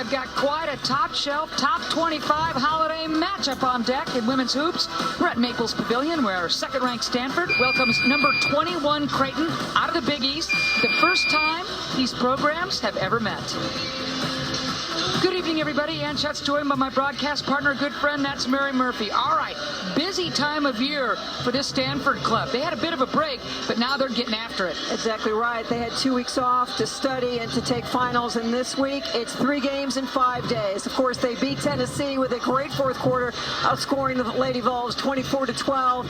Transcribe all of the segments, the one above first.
we've got quite a top shelf, top 25 holiday matchup on deck in women's hoops. We're at Maples Pavilion, where second-ranked Stanford welcomes number 21 Creighton out of the Big East. The first time these programs have ever met. Good evening, everybody. Ann Schutt's joined by my broadcast partner, good friend, that's Mary Murphy. All right, busy time of year for this Stanford club. They had a bit of a break, but now they're getting after it. Exactly right. They had 2 weeks off to study and to take finals, and this week it's 3 games in 5 days. Of course, they beat Tennessee with a great fourth quarter, outscoring the Lady Vols 24-12.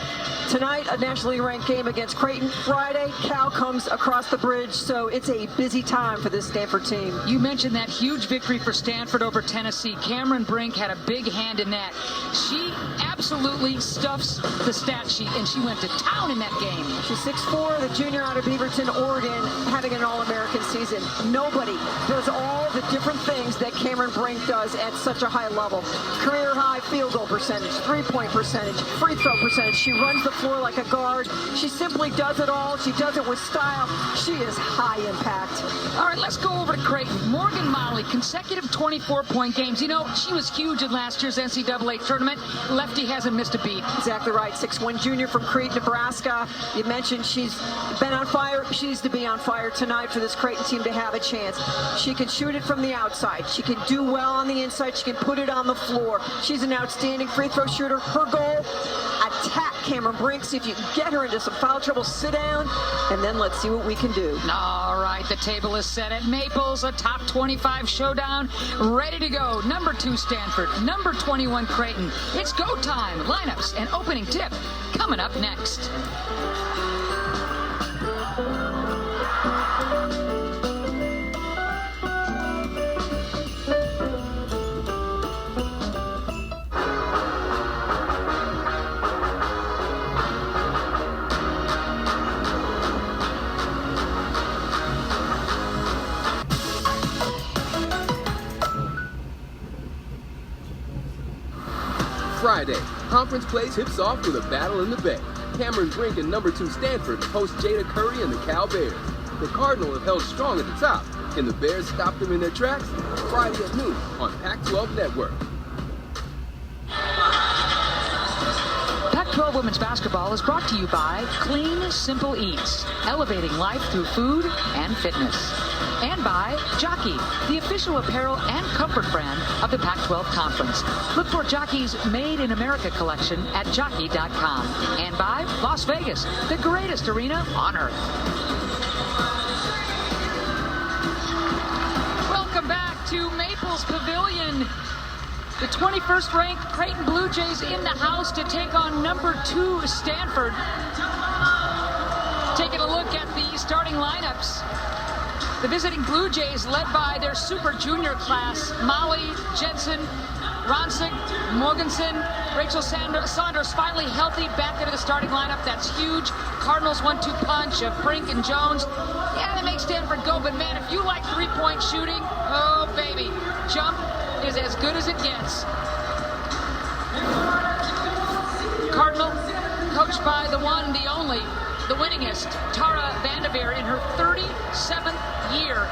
Tonight, a nationally ranked game against Creighton. Friday, Cal comes across the bridge, so it's a busy time for this Stanford team. You mentioned that huge victory for Stanford over Tennessee. Cameron Brink had a big hand in that. She absolutely stuffs the stat sheet, and she went to town in that game. She's 6'4", the junior out of Beaverton, Oregon, having an All-American season. Nobody does all the different things that Cameron Brink does at such a high level. Career high field goal percentage, three-point percentage, free throw percentage. She runs the floor like a guard. She simply does it all. She does it with style. She is high impact. All right, let's go over to Creighton. Morgan Molly, consecutive 24-point games. You know, she was huge in last year's NCAA tournament. Lefty hasn't missed a beat. Exactly right. 6'1" junior from Creighton, Nebraska. You mentioned she's been on fire. She needs to be on fire tonight for this Creighton team to have a chance. She can shoot it from the outside. She can do well on the inside. She can put it on the floor. She's an outstanding free throw shooter. Her goal, attack Cameron Brink. See if you can get her into some foul trouble. Sit down, and then let's see what we can do. All right, the table is set at Maples, a top 25 showdown. Ready to go. Number 2 Stanford, number 21 Creighton. It's go time. Lineups and opening tip coming up next. Friday, conference play tips off with a battle in the Bay. Cameron Brink and number 2 Stanford host Jada Curry and the Cal Bears. The Cardinal have held strong at the top. Can the Bears stop them in their tracks? Friday at noon on Pac-12 Network. Pac-12 Women's Basketball is brought to you by Clean Simple Eats, elevating life through food and fitness. And by Jockey, the official apparel and comfort brand of the Pac-12 Conference. Look for Jockey's Made in America collection at jockey.com. And by Las Vegas, the greatest arena on earth. Welcome back to Maples Pavilion. The 21st ranked Creighton Blue Jays in the house to take on number 2 Stanford. Taking a look at the starting lineups. The visiting Blue Jays led by their super junior class, Molly, Jensen, Ronsick, Morganson, Rachel Saunders finally healthy, back into the starting lineup. That's huge. Cardinals 1-2 punch of Brink and Jones. Yeah, they make Stanford go, but man, if you like three-point shooting, oh baby, jump is as good as it gets. Cardinal, coached by the one, the only, the winningest, Tara Vanderveer, in her 37th year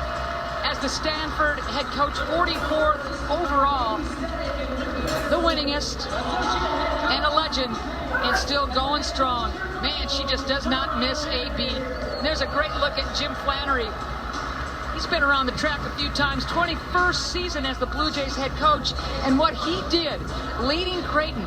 as the Stanford head coach, 44th overall, the winningest, and a legend, and still going strong. Man, she just does not miss a beat. There's a great look at Jim Flannery. He's been around the track a few times, 21st season as the Blue Jays head coach, and what he did leading Creighton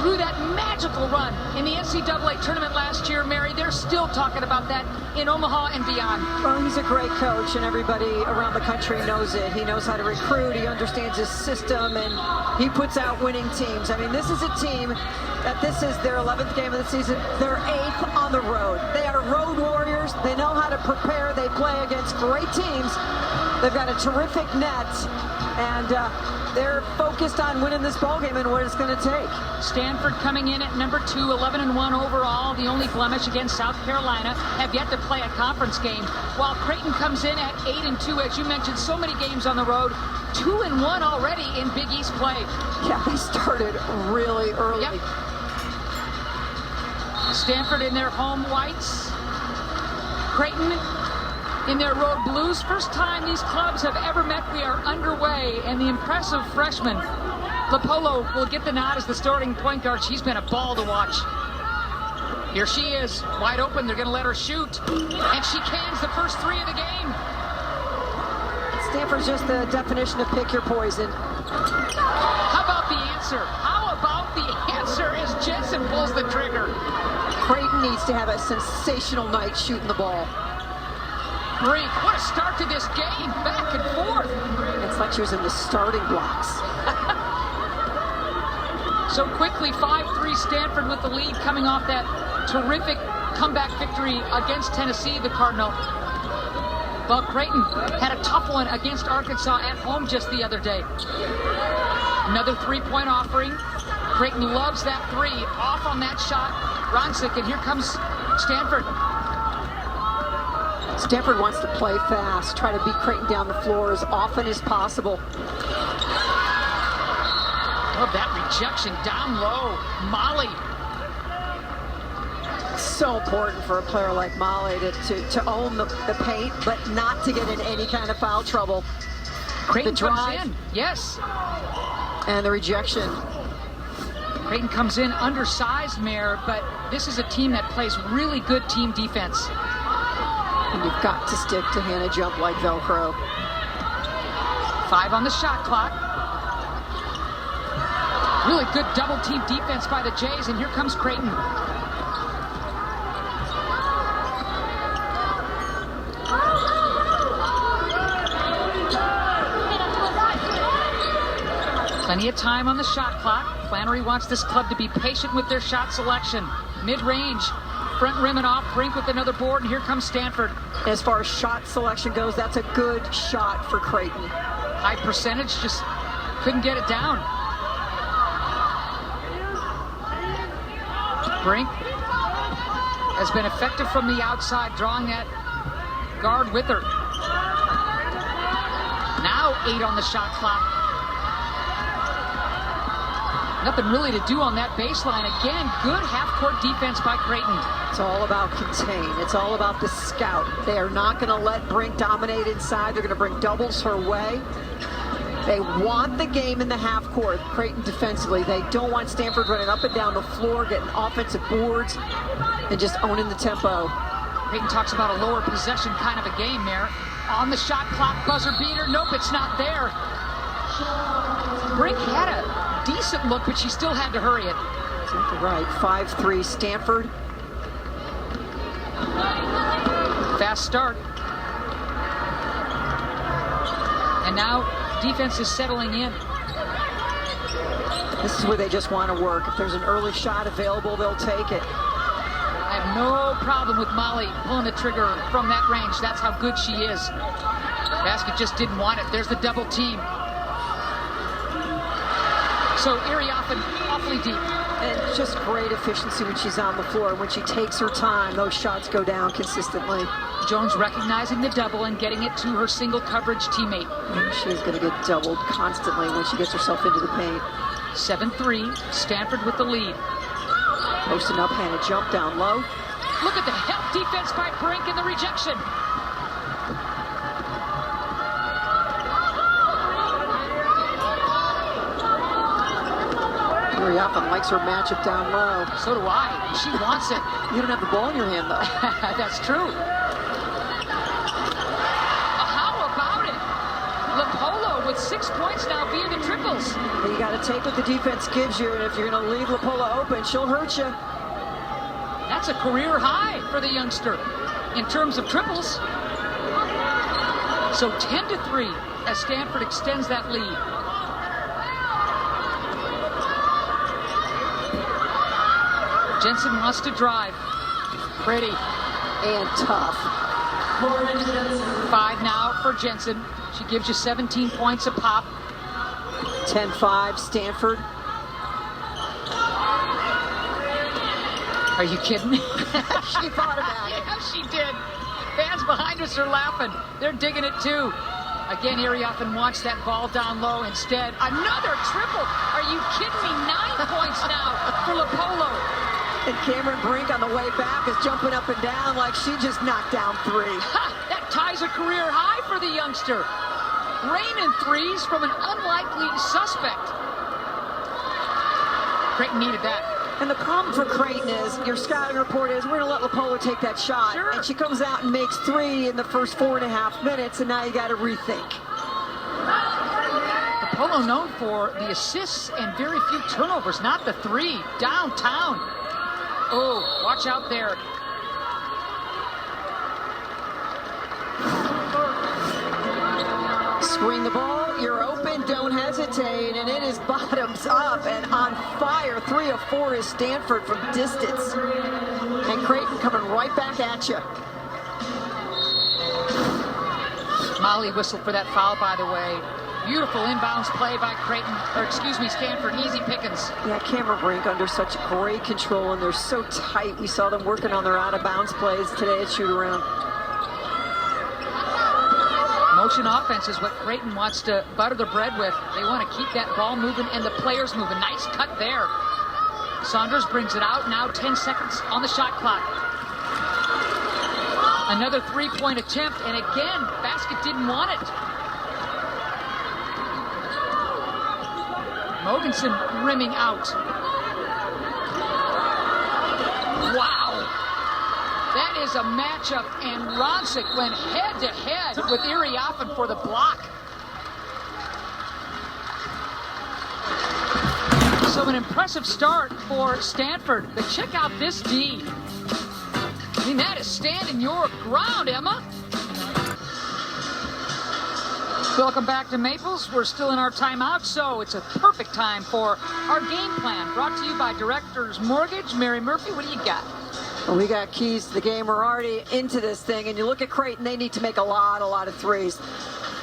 through that magical run in the NCAA tournament last year, Mary, they're still talking about that in Omaha and beyond. Well, he's a great coach, and everybody around the country knows it. He knows how to recruit, he understands his system, and he puts out winning teams. I mean, this is a team that this is their 11th game of the season. They're 8th on the road. They are road warriors. They know how to prepare. They play against great teams. They've got a terrific net, and they're focused on winning this ballgame and what it's going to take. Stanford coming in at number 2, 11-1 overall. The only blemish against South Carolina, have yet to play a conference game. While Creighton comes in at 8-2, as you mentioned, so many games on the road. 2-1 already in Big East play. Yeah, they started really early. Yep. Stanford in their home whites. Creighton in their road blues. First time these clubs have ever met. We are underway, and the impressive freshman Lopolo will get the nod as the starting point guard. She's been a ball to watch. Here she is, wide open. They're going to let her shoot, and she cans the first three of the game. Stanford's just the definition of pick your poison. How about the answer? How about the answer as Jensen pulls the trigger? Creighton needs to have a sensational night shooting the ball. Brink, what a start to this game, back and forth. It's like she was in the starting blocks. So quickly, 5-3 Stanford with the lead coming off that terrific comeback victory against Tennessee, the Cardinal. But Creighton had a tough one against Arkansas at home just the other day. Another three-point offering. Creighton loves that three. Off on that shot. Ronsick, and here comes Stanford. Stanford wants to play fast, try to beat Creighton down the floor as often as possible. Love that rejection down low. Molly. So important for a player like Molly to own the paint, but not to get in any kind of foul trouble. Creighton The drive, comes in. Yes. and the rejection. Creighton comes in undersized, Mayor, but this is a team that plays really good team defense. And you've got to stick to Hannah jump like Velcro. 5 on the shot clock. Really good double team defense by the Jays, and here comes Creighton. Plenty of time on the shot clock. Flannery wants this club to be patient with their shot selection. Mid-range, front rim and off. Brink with another board, and here comes Stanford. As far as shot selection goes, that's a good shot for Creighton. High percentage, just couldn't get it down. Brink has been effective from the outside, drawing that guard with her. Now 8 on the shot clock. Nothing really to do on that baseline. Again, good half-court defense by Creighton. It's all about contain. It's all about the scout. They are not going to let Brink dominate inside. They're going to bring doubles her way. They want the game in the half court, Creighton defensively. They don't want Stanford running up and down the floor, getting offensive boards, and just owning the tempo. Creighton talks about a lower possession kind of a game there. On the shot clock, buzzer beater. Nope, it's not there. Brink had a decent look, but she still had to hurry it. Right, 5-3 Stanford. Fast start. And now defense is settling in. This is where they just want to work. If there's an early shot available, they'll take it. I have no problem with Molly pulling the trigger from that range. That's how good she is. Basket just didn't want it. There's the double team. So Erie awfully deep. And just great efficiency when she's on the floor. When she takes her time, those shots go down consistently. Jones recognizing the double and getting it to her single coverage teammate. And she is going to get doubled constantly when she gets herself into the paint. 7-3, Stanford with the lead. Posting up, Hannah jump down low. Look at the help defense by Brink and the rejection. Erie often likes her matchup down low. So do I. She wants it. You don't have the ball in your hand, though. That's true. How about it? Lopolo with 6 points now via the triples. You got to take what the defense gives you, and if you're going to leave Lopolo open, she'll hurt you. That's a career high for the youngster in terms of triples. So 10-3 as Stanford extends that lead. Jensen wants to drive. Pretty. And tough. 5 now for Jensen. She gives you 17 points a pop. 10-5 Stanford. Are you kidding? She thought about it. Yeah, she did. Fans behind us are laughing. They're digging it too. Again, Erie often wants that ball down low. Instead, another triple. Are you kidding me? 9 points now for Lopolo. And Cameron Brink on the way back is jumping up and down like she just knocked down 3. Ha! That ties a career high for the youngster. Raining threes from an unlikely suspect. Creighton needed that. And the problem for Creighton is, your scouting report is, we're going to let LaPolo take that shot. Sure. And she comes out and makes 3 in the first 4.5 minutes, and now you got to rethink. LaPolo known for the assists and very few turnovers, not the 3. Downtown. Oh, watch out there. Screen the ball, you're open, don't hesitate, and it is bottoms up and on fire. 3 of 4 is Stanford from distance. And Creighton coming right back at you. Molly whistled for that foul, by the way. Beautiful inbounds play by Creighton, or excuse me, Stanford. Easy pickings. Yeah, Cameron Brink under such great control, and they're so tight. We saw them working on their out-of-bounds plays today at shoot-around. Motion offense is what Creighton wants to butter the bread with. They want to keep that ball moving and the players moving. Nice cut there. Saunders brings it out. Now 10 seconds on the shot clock. Another three-point attempt, and again, basket didn't want it. Mogensen rimming out. Wow. That is a matchup, and Ronsick went head-to-head with Iriafen for the block. So an impressive start for Stanford. But check out this D. I mean, that is standing your ground, Emma. Welcome back to Maples. We're still in our timeout, so it's a perfect time for our game plan. Brought to you by Directors Mortgage. Mary Murphy, what do you got? Well, we got keys to the game. We're already into this thing, and you look at Creighton, they need to make a lot of threes.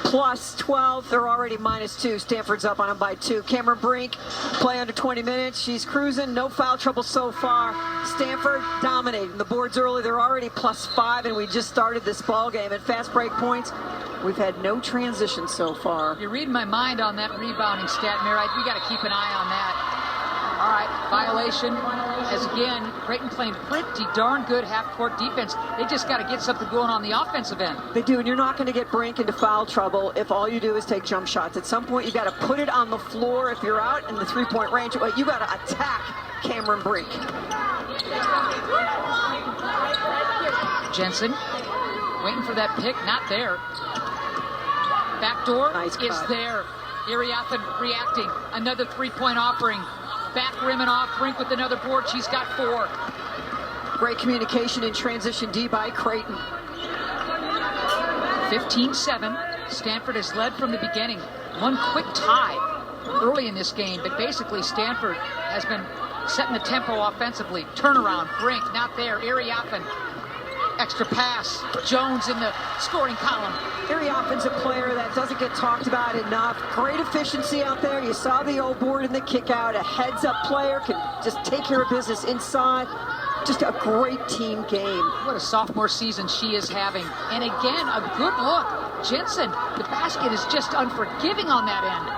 Plus 12, they're already -2. Stanford's up on them by 2. Cameron Brink, play under 20 minutes. She's cruising, no foul trouble so far. Stanford dominating the boards early. They're already +5, and we just started this ball game. At fast break points, we've had no transition so far. You're reading my mind on that rebounding stat, Mary. We got to keep an eye on that. All right, violation. As again, Creighton playing pretty darn good half-court defense. They just got to get something going on the offensive end. They do, and you're not going to get Brink into foul trouble if all you do is take jump shots. At some point, you got to put it on the floor. If you're out in the three-point range, you got to attack Cameron Brink. Jensen waiting for that pick, not there. Backdoor Nice is cut. there. Iriafen reacting. Another three-point offering. Back rimming off. Brink with another board. She's got 4. Great communication in transition D by Creighton. 15-7. Stanford has led from the beginning. One quick tie early in this game, but basically Stanford has been setting the tempo offensively. Turnaround. Brink not there. Iriafen. Extra pass. Jones in the scoring column. Iriafen's a player that doesn't get talked about enough. Great efficiency out there. You saw the old board in the kick out. A heads-up player can just take care of business inside. Just a great team game. What a sophomore season she is having. And again, a good look. Jensen, the basket is just unforgiving on that end.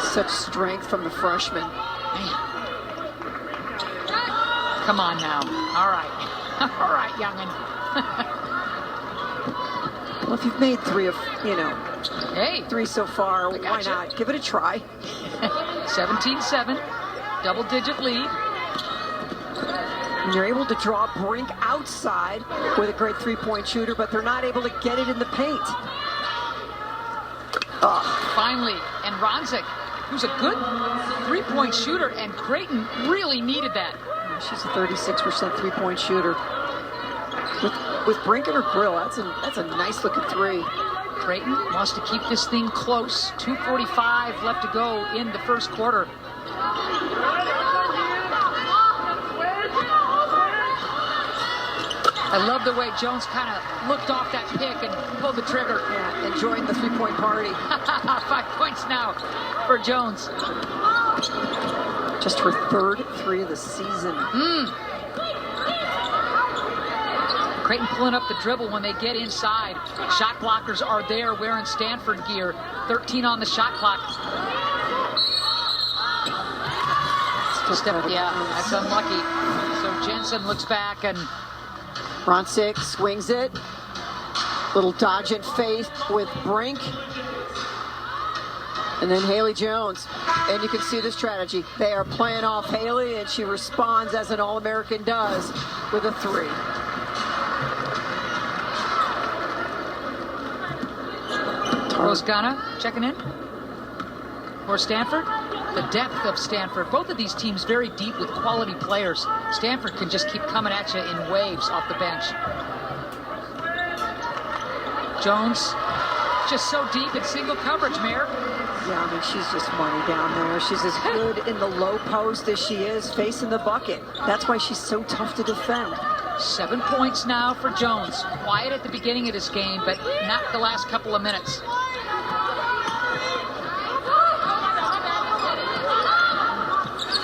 Such strength from the freshman. Man. Come on now. All right. All right, young'un. Well, if you've made 3 of, Hey. 3 so far, why gotcha. not? Give it a try. 17-7. Double-digit lead. And you're able to draw Brink outside with a great three-point shooter, but they're not able to get it in the paint. Finally, and Ronsick, who's a good three-point shooter, and Creighton really needed that. She's a 36% three-point shooter. With Brink in her grill, that's a nice-looking 3. Creighton wants to keep this thing close. 2:45 left to go in the first quarter. I love the way Jones kind of looked off that pick and pulled the trigger. Yeah, enjoying the three-point party. 5 points now for Jones. Just her 3rd 3 of the season. Creighton pulling up the dribble when they get inside. Shot blockers are there wearing Stanford gear. 13 on the shot clock. Yeah, that's unlucky. So Jensen looks back and Ronsick swings it. Little dodge and faith with Brink. And then Haley Jones. And you can see the strategy. They are playing off Haley, and she responds as an All-American does with a 3. Rosgana checking in for Stanford. The depth of Stanford. Both of these teams very deep with quality players. Stanford can just keep coming at you in waves off the bench. Jones just so deep in single coverage, Mayor. Yeah, I mean, she's just money down there. She's as good in the low post as she is facing the bucket. That's why she's so tough to defend. 7 points now for Jones. Quiet at the beginning of this game, but not the last couple of minutes.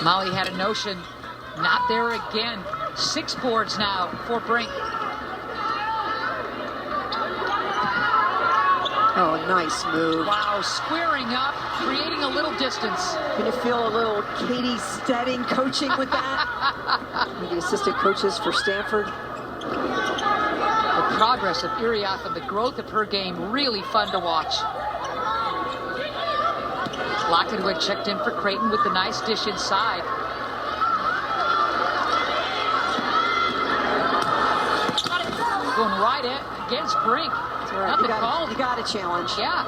Molly had a notion. Not there again. 6 boards now for Brink. Oh, nice move. Wow, squaring up, creating a little distance. Can you feel a little Katie Stedding coaching with that? The assistant coaches for Stanford. The progress of Iriath and the growth of her game, really fun to watch. Lockwood checked in for Creighton with the nice dish inside. Going right against Brink. Right. Nothing called. You got a challenge. Yeah.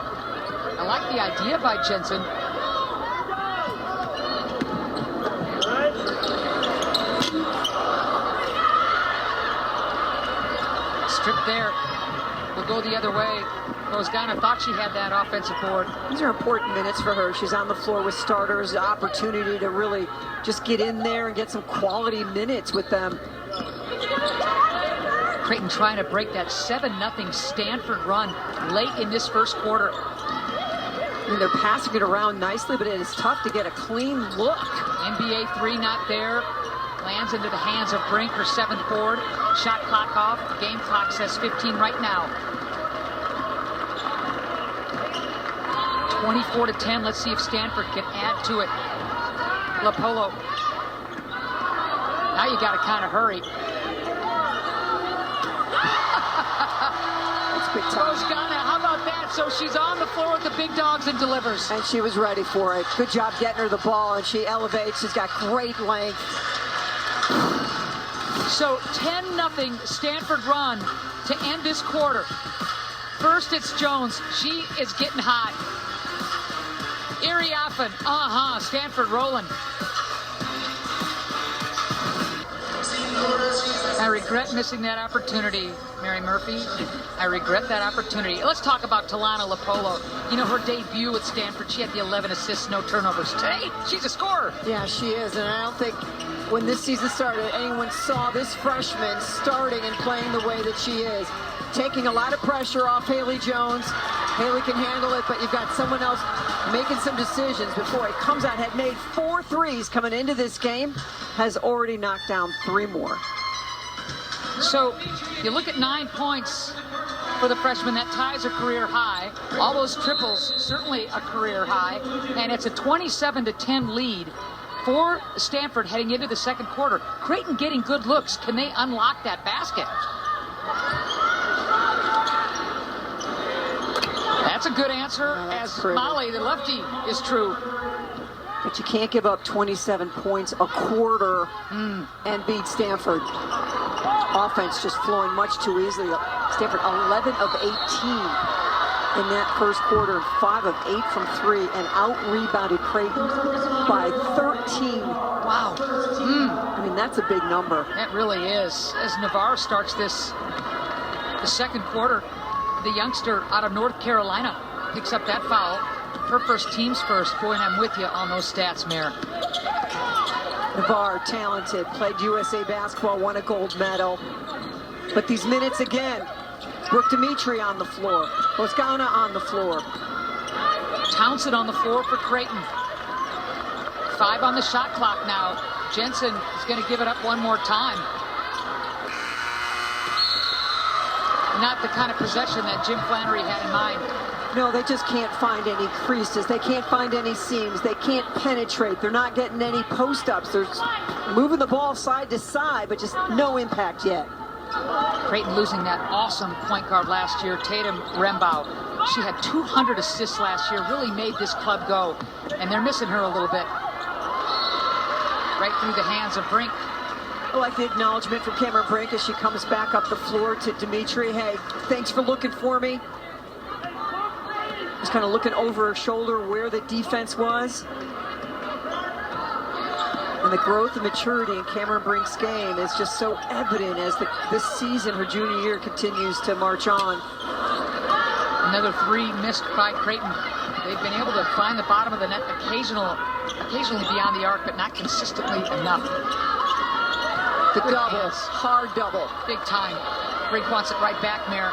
I like the idea by Jensen. Strip there. Will go the other way. Rosgana thought she had that offensive board. These are important minutes for her. She's on the floor with starters, the opportunity to really just get in there and get some quality minutes with them. Creighton trying to break that 7-0 Stanford run late in this first quarter. I mean, they're passing it around nicely, but it is tough to get a clean look. NBA 3 not there. Lands into the hands of Brink, her 7th board. Shot clock off. Game clock says 15 right now. 24-10. Let's see if Stanford can add to it. LaPolo. Now you got to kind of hurry. Rosgana, how about that? So she's on the floor with the big dogs and delivers. And she was ready for it. Good job getting her the ball, and she elevates. She's got great length. So 10-0 Stanford run to end this quarter. First it's Jones. She is getting hot. Iriafen, Stanford rolling. I regret missing that opportunity, Mary Murphy. I regret that opportunity. Let's talk about Talana LaPolo. You know, her debut at Stanford, she had the 11 assists, no turnovers. Today, she's a scorer. Yeah, she is, and I don't think when this season started, anyone saw this freshman starting and playing the way that she is. Taking a lot of pressure off Haley Jones. Haley can handle it, but you've got someone else making some decisions before it comes out. Had made 4 threes coming into this game, has already knocked down 3 more. So you look at 9 points for the freshman. That ties a career high. All those triples, certainly a career high. And it's a 27-10 lead for Stanford heading into the second quarter. Creighton getting good looks. Can they unlock that basket? That's a good answer, as pretty. Molly, the lefty, is true. But you can't give up 27 points a quarter and beat Stanford. Offense just flowing much too easily. Stanford 11 of 18 in that first quarter, 5 of 8 from 3, and out-rebounded Creighton by 13. Wow. I mean, that's a big number. That really is. As Navarre starts the second quarter, the youngster out of North Carolina picks up that foul. Her first, team's first. Boy, and I'm with you on those stats, Mayor. Navarre, talented, played USA basketball, won a gold medal. But these minutes again, Brooke Dimitri on the floor, Rosgana on the floor. Townsend on the floor for Creighton. 5 on the shot clock now. Jensen is going to give it up one more time. Not the kind of possession that Jim Flannery had in mind. No, they just can't find any creases. They can't find any seams. They can't penetrate. They're not getting any post-ups. They're moving the ball side to side, but just no impact yet. Creighton losing that awesome point guard last year, Tatum Rembow. She had 200 assists last year, really made this club go, and they're missing her a little bit. Right through the hands of Brink. I like the acknowledgement from Cameron Brink as she comes back up the floor to Dimitri. Hey, thanks for looking for me. Just kind of looking over her shoulder where the defense was. And the growth and maturity in Cameron Brink's game is just so evident as this season, her junior year, continues to march on. Another three missed by Creighton. They've been able to find the bottom of the net occasionally beyond the arc, but not consistently enough. The double, hard double. Big time. Brink wants it right back, Mayer.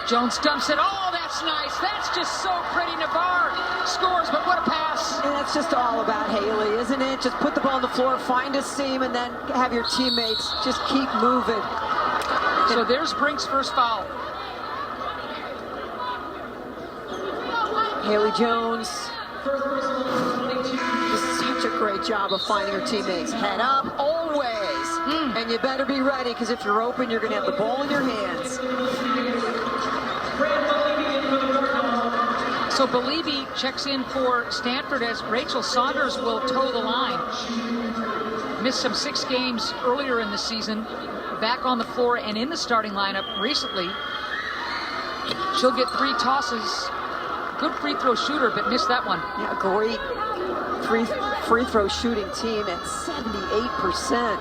Jones dumps it. Oh, that's nice. That's just so pretty. Navarre scores, but what a pass. And that's just all about Haley, isn't it? Just put the ball on the floor, find a seam, and then have your teammates just keep moving. So there's Brink's first foul. Haley Jones does such a great job of finding her teammates. Head up, always. And you better be ready, because if you're open, you're going to have the ball in your hands. So Belibi checks in for Stanford as Rachel Saunders will toe the line. Missed some 6 games earlier in the season. Back on the floor and in the starting lineup recently. She'll get 3 tosses. Good free throw shooter, but missed that one. Yeah, great free throw shooting team at 78%.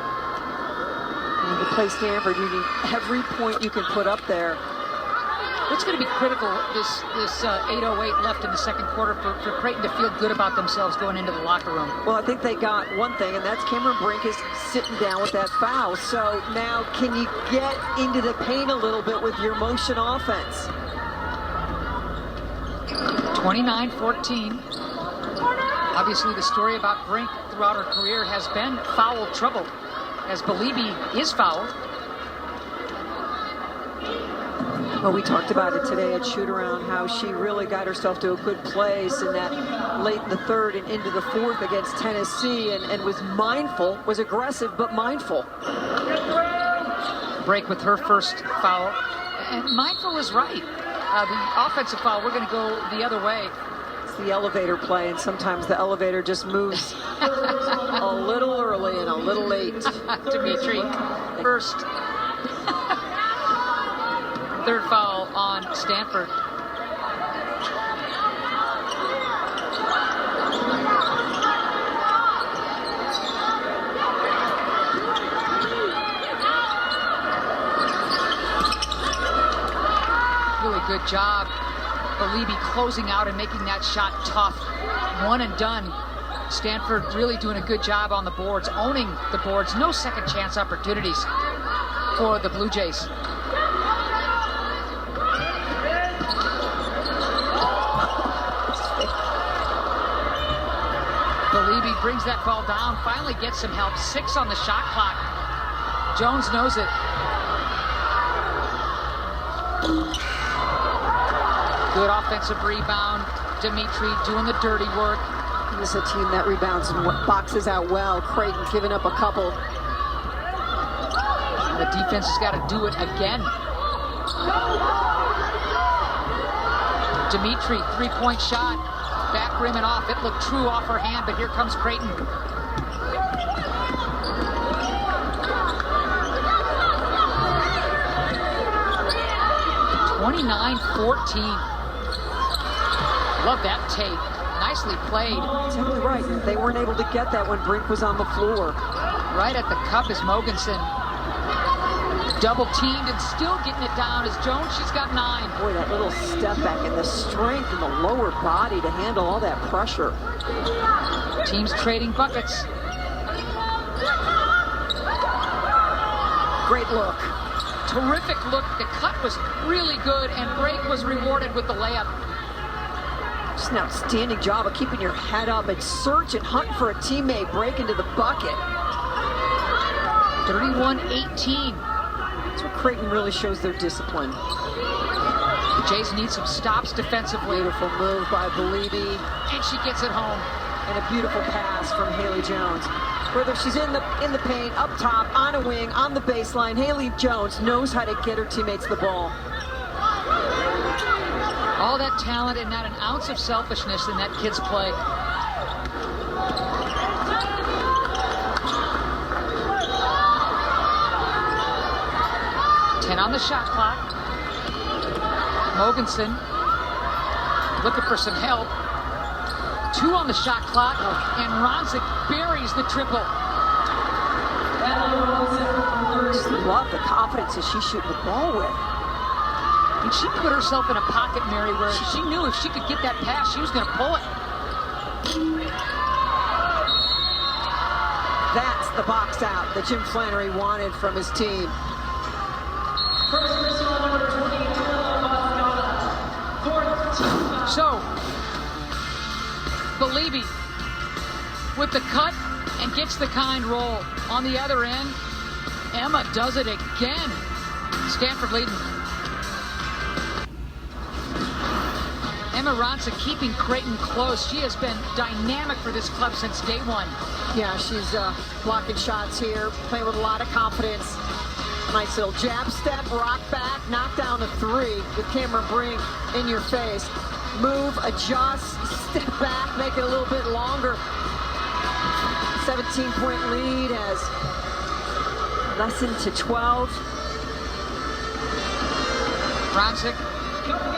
And to play Stanford, you need every point you can put up there. It's going to be critical, this 8:08 left in the second quarter, for Creighton to feel good about themselves going into the locker room. Well, I think they got one thing, and that's Cameron Brink is sitting down with that foul. So now can you get into the paint a little bit with your motion offense? 29-14. Obviously, the story about Brink throughout her career has been foul trouble, as Belibi is fouled. Well, we talked about it today at shoot-around, how she really got herself to a good place in that late in the third and into the fourth against Tennessee, and was mindful, was aggressive, but mindful. Break with her first foul. And mindful is right. The offensive foul, we're going to go the other way. It's the elevator play, and sometimes the elevator just moves a little early and a little late. Dimitri, first. Third foul on Stanford. Really good job. Belibi closing out and making that shot tough. One and done. Stanford really doing a good job on the boards, owning the boards. No second chance opportunities for the Blue Jays. Belibi brings that ball down, finally gets some help. 6 on the shot clock. Jones knows it. Good offensive rebound. Dimitri doing the dirty work. This is a team that rebounds and boxes out well. Creighton giving up a couple. The defense has got to do it again. Dimitri, 3-point shot. Back rim and off. It looked true off her hand, but here comes Creighton. Love that tape. Nicely played. Exactly right. They weren't able to get that when Brink was on the floor. Right at the cup is Mogensen. Double teamed and still getting it down as Jones. She's got 9. Boy, that little step back and the strength in the lower body to handle all that pressure. Teams trading buckets. Great look. Terrific look. The cut was really good, and Brink was rewarded with the layup. Just an outstanding job of keeping your head up and search and hunt for a teammate. Break into the bucket. 31-18. That's where Creighton really shows their discipline. The Jays need some stops defensively. Beautiful move by Belibi. And she gets it home. And a beautiful pass from Haley Jones. Whether she's in the paint, up top, on a wing, on the baseline, Haley Jones knows how to get her teammates the ball. All that talent and not an ounce of selfishness in that kid's play. On the shot clock. Mogensen looking for some help. 2 on the shot clock, and Ronzik buries the triple. Just love the confidence that she's shooting the ball with. And she put herself in a pocket, Mary, where she knew if she could get that pass, she was going to pull it. That's the box out that Jim Flannery wanted from his team. So, Believy with the cut and gets the kind roll. On the other end, Emma does it again. Stanford leading. Emma Ronzik keeping Creighton close. She has been dynamic for this club since day one. Yeah, she's blocking shots here, playing with a lot of confidence. Nice little jab step, rock back, knock down a 3 with Cameron Brink in your face. Move, adjust, step back, make it a little bit longer. 17-point lead has lessened to 12. Ronzik,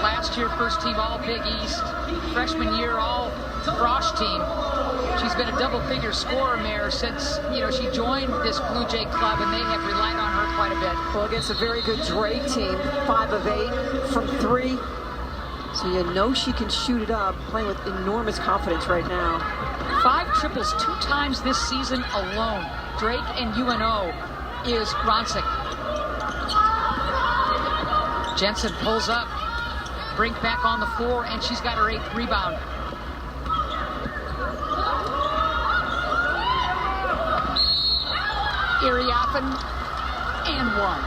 last year first team all Big East, freshman year all Frosh team. She's been a double-figure scorer, Mayor, since she joined this Blue Jay club, and they have relied on her quite a bit. Well, against a very good Drake team, 5 of 8 from 3. So you know she can shoot it up, playing with enormous confidence right now. 5 triples 2 times this season alone. Drake and UNO is Ronzik. Jensen pulls up, Brink back on the floor, and she's got her 8th rebound. Iriafen, and 1.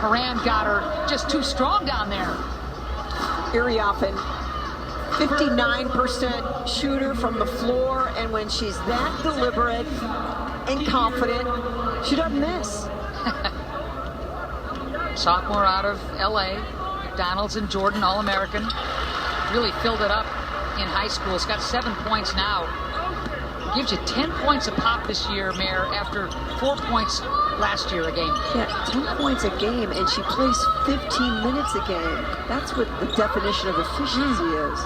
Moran got her just too strong down there. Iriafen, 59% shooter from the floor, and when she's that deliberate and confident, she doesn't miss. Sophomore out of LA, McDonald's and Jordan, All-American. Really filled it up in high school. It's got 7 points now. Gives you 10 points a pop this year, Mayor, after 4 points last year a game. Yeah, 10 points a game, and she plays 15 minutes a game. That's what the definition of efficiency is.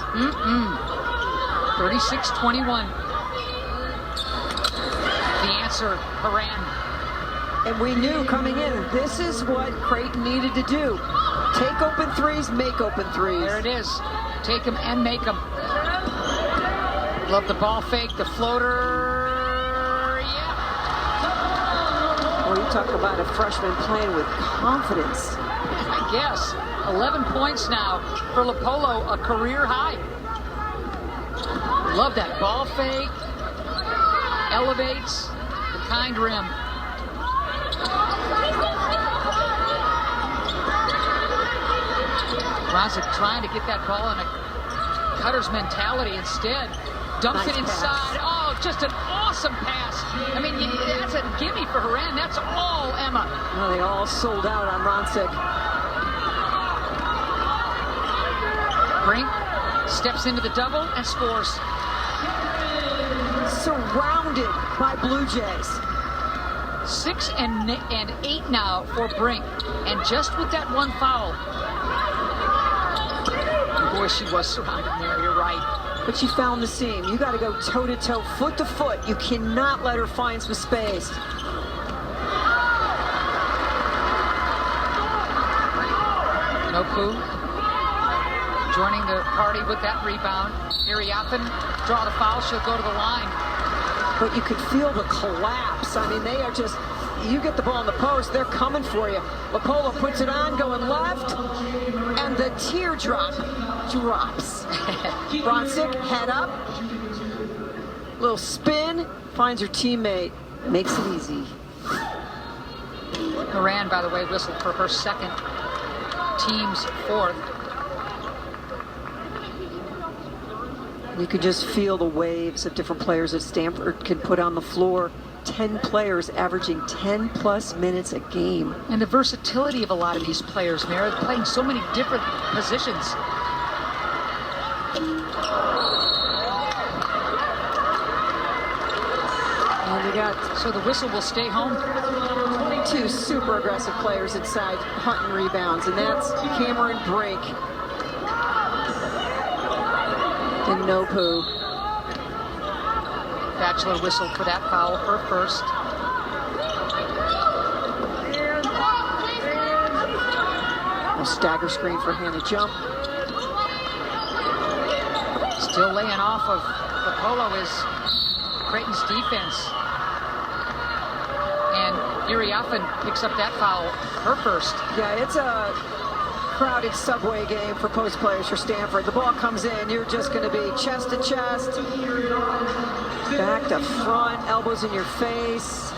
36-21. The answer, Haran. And we knew coming in, this is what Creighton needed to do. Take open threes, make open threes. There it is. Take them and make them. Love the ball fake, the floater. Yeah. Well, you talk about a freshman playing with confidence. I guess. 11 points now for Lopolo, a career high. Love that ball fake. Elevates the kind rim. Ronzik trying to get that ball in a cutter's mentality instead. Dumps Nice it inside. pass. Oh, just an awesome pass. I mean, that's a gimme for Haran. That's all Emma. Well, they all sold out on Ronzik. Brink steps into the double and scores. Surrounded by Blue Jays. 6 and 8 now for Brink. And just with that one foul. Boy, she was surrounded there. You're right. But she found the seam. You got to go toe-to-toe, foot-to-foot. You cannot let her find some space. Nopu joining the party with that rebound. Iriafen, draw the foul. She'll go to the line. But you could feel the collapse. I mean, they are just, you get the ball in the post, they're coming for you. Lopolo puts it on, going left, and the teardrop drops. Ronzik, head up, little spin, finds her teammate, makes it easy. Moran, by the way, whistled for her second, team's 4th. You could just feel the waves of different players that Stanford can put on the floor. 10 players averaging 10-plus minutes a game. And the versatility of a lot of these players, Mary, playing so many different positions. And you got so the whistle will stay home. 22 super aggressive players inside hunting rebounds, and that's Cameron Brink and Nopu. Bachelor whistle for that foul, her first. A stagger screen for Hannah Jump. Still laying off of the polo is Creighton's defense. And Iriafen picks up that foul, her first. Yeah, it's a crowded subway game for post players for Stanford. The ball comes in, you're just going to be chest to chest, back to front, elbows in your face.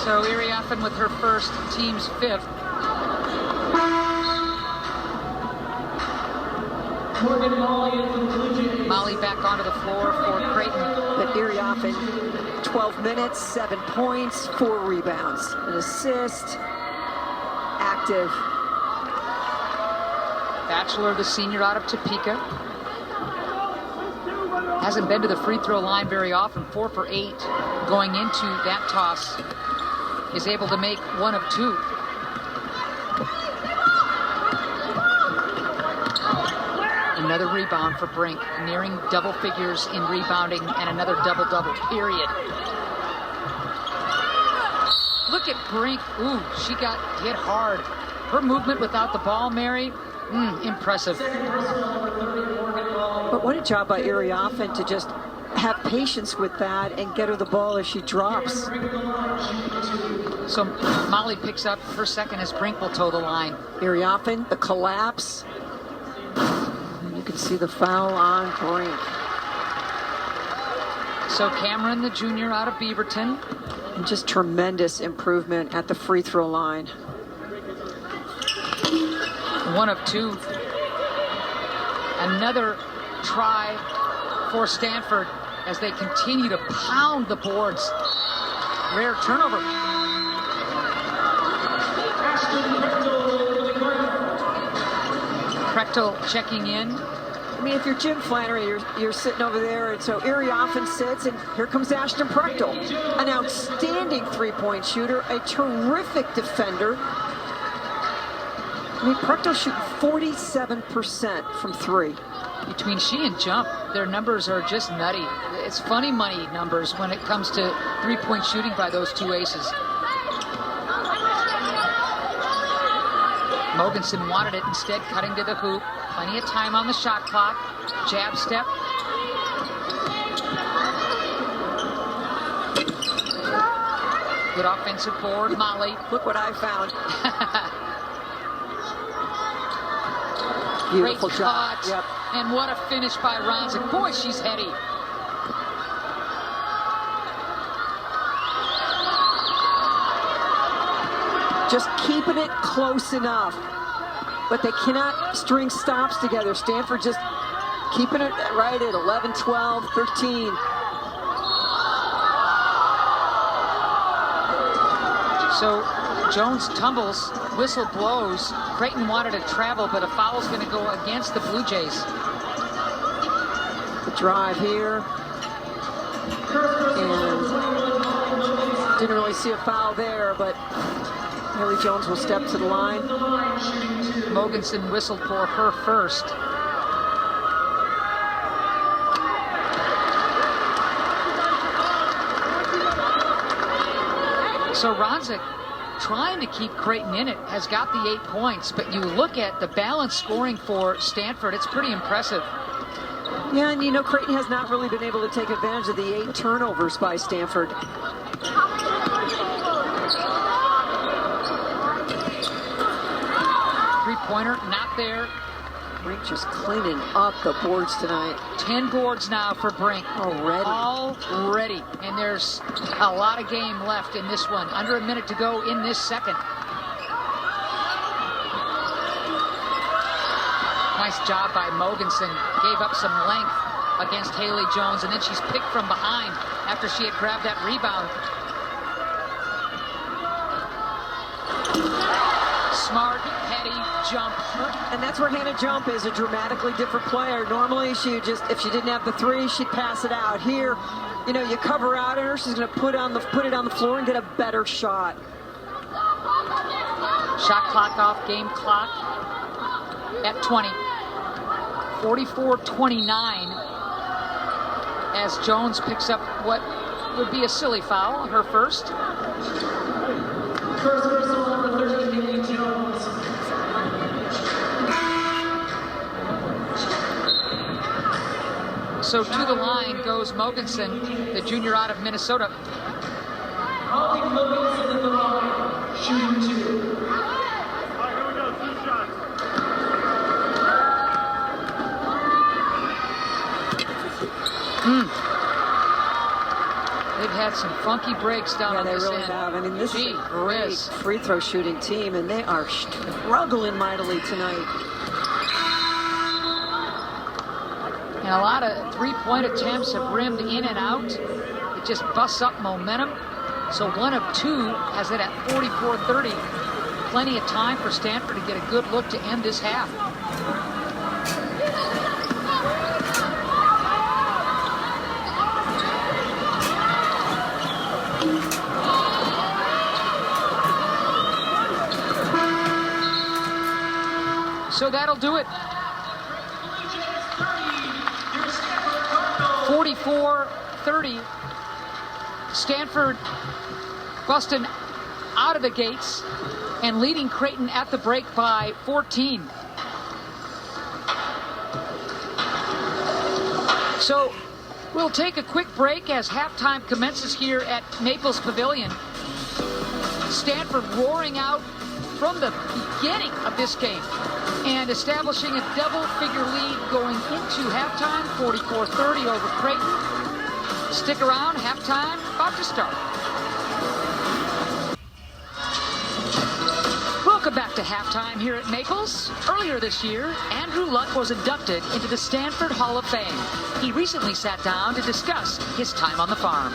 So Iriafen with her first, team's fifth. Molly back onto the floor for Creighton. But Iriafen, 12 minutes, 7 points, 4 rebounds, an assist, active. Bachelor, the senior out of Topeka. Hasn't been to the free throw line very often, 4 for 8 going into that toss. Is able to make 1 of 2. Another rebound for Brink, nearing double figures in rebounding and another double-double, period. Look at Brink. Ooh, she got hit hard. Her movement without the ball, Mary, impressive. But what a job by Iriafen to just have patience with that and get her the ball as she drops. So Molly picks up her second as Brink will toe the line. Iriafen, the collapse. And you can see the foul on Brink. So Cameron, the junior out of Beaverton. And just tremendous improvement at the free throw line. 1 of 2. Another try for Stanford as they continue to pound the boards. Rare turnover. Prechtel checking in. I mean, if you're Jim Flannery, you're sitting over there, and so Iriafen sits, and here comes Ashton Prechtel, an outstanding three-point shooter, a terrific defender. I mean, Prechtel shooting 47% from 3. Between she and Jump, their numbers are just nutty. It's funny money numbers when it comes to three-point shooting by those two aces. Mogensen wanted it, instead cutting to the hoop. Plenty of time on the shot clock. Jab step. Good offensive board, Molly. Look what I found. Beautiful Great shot. cut. Yep. And what a finish by Ronzik. Boy, she's heady. Just keeping it close enough. But they cannot string stops together. Stanford just keeping it right at 11, 12, 13. So Jones tumbles, whistle blows. Creighton wanted to travel, but a foul's going to go against the Blue Jays. The drive here. And didn't really see a foul there, but Haley Jones will step to the line. Mogensen whistled for her first. So Ronzik, trying to keep Creighton in it, has got the 8 points, but you look at the balanced scoring for Stanford, it's pretty impressive. Yeah, and you know, Creighton has not really been able to take advantage of the 8 turnovers by Stanford. Three-pointer, not there. Brink just cleaning up the boards tonight. 10 boards now for Brink. Already. And there's a lot of game left in this one. Under a minute to go in this second. Nice job by Mogensen. Gave up some length against Haley Jones, and then she's picked from behind after she had grabbed that rebound. Smart, heady jump. And that's where Hannah Jump is a dramatically different player. Normally, she just, if she didn't have the three, she'd pass it out. Here, you know, you cover out on her, she's going to put it on the floor and get a better shot. Shot clock off, game clock at 20. 44-29 as Jones picks up what would be a silly foul, her first. First personal number 13, Haley Jones. So to the line goes Mogensen, the junior out of Minnesota. Holly Mogensen at the line, shooting 2. They've had some funky breaks down on this end. Yeah, they really have. I mean, this is a great free throw shooting team, and they are struggling mightily tonight. And a lot of three-point attempts have rimmed in and out. It just busts up momentum. So 1 of 2 has it at 44-30. Plenty of time for Stanford to get a good look to end this half. So that'll do it. 44-30. Stanford busting out of the gates and leading Creighton at the break by 14. So we'll take a quick break as halftime commences here at Maples Pavilion. Stanford roaring out from the beginning of this game and establishing a double-figure lead going into halftime, 44-30 over Creighton. Stick around, halftime about to start. Welcome back to halftime here at Maples. Earlier this year, Andrew Luck was inducted into the Stanford Hall of Fame. He recently sat down to discuss his time on the farm.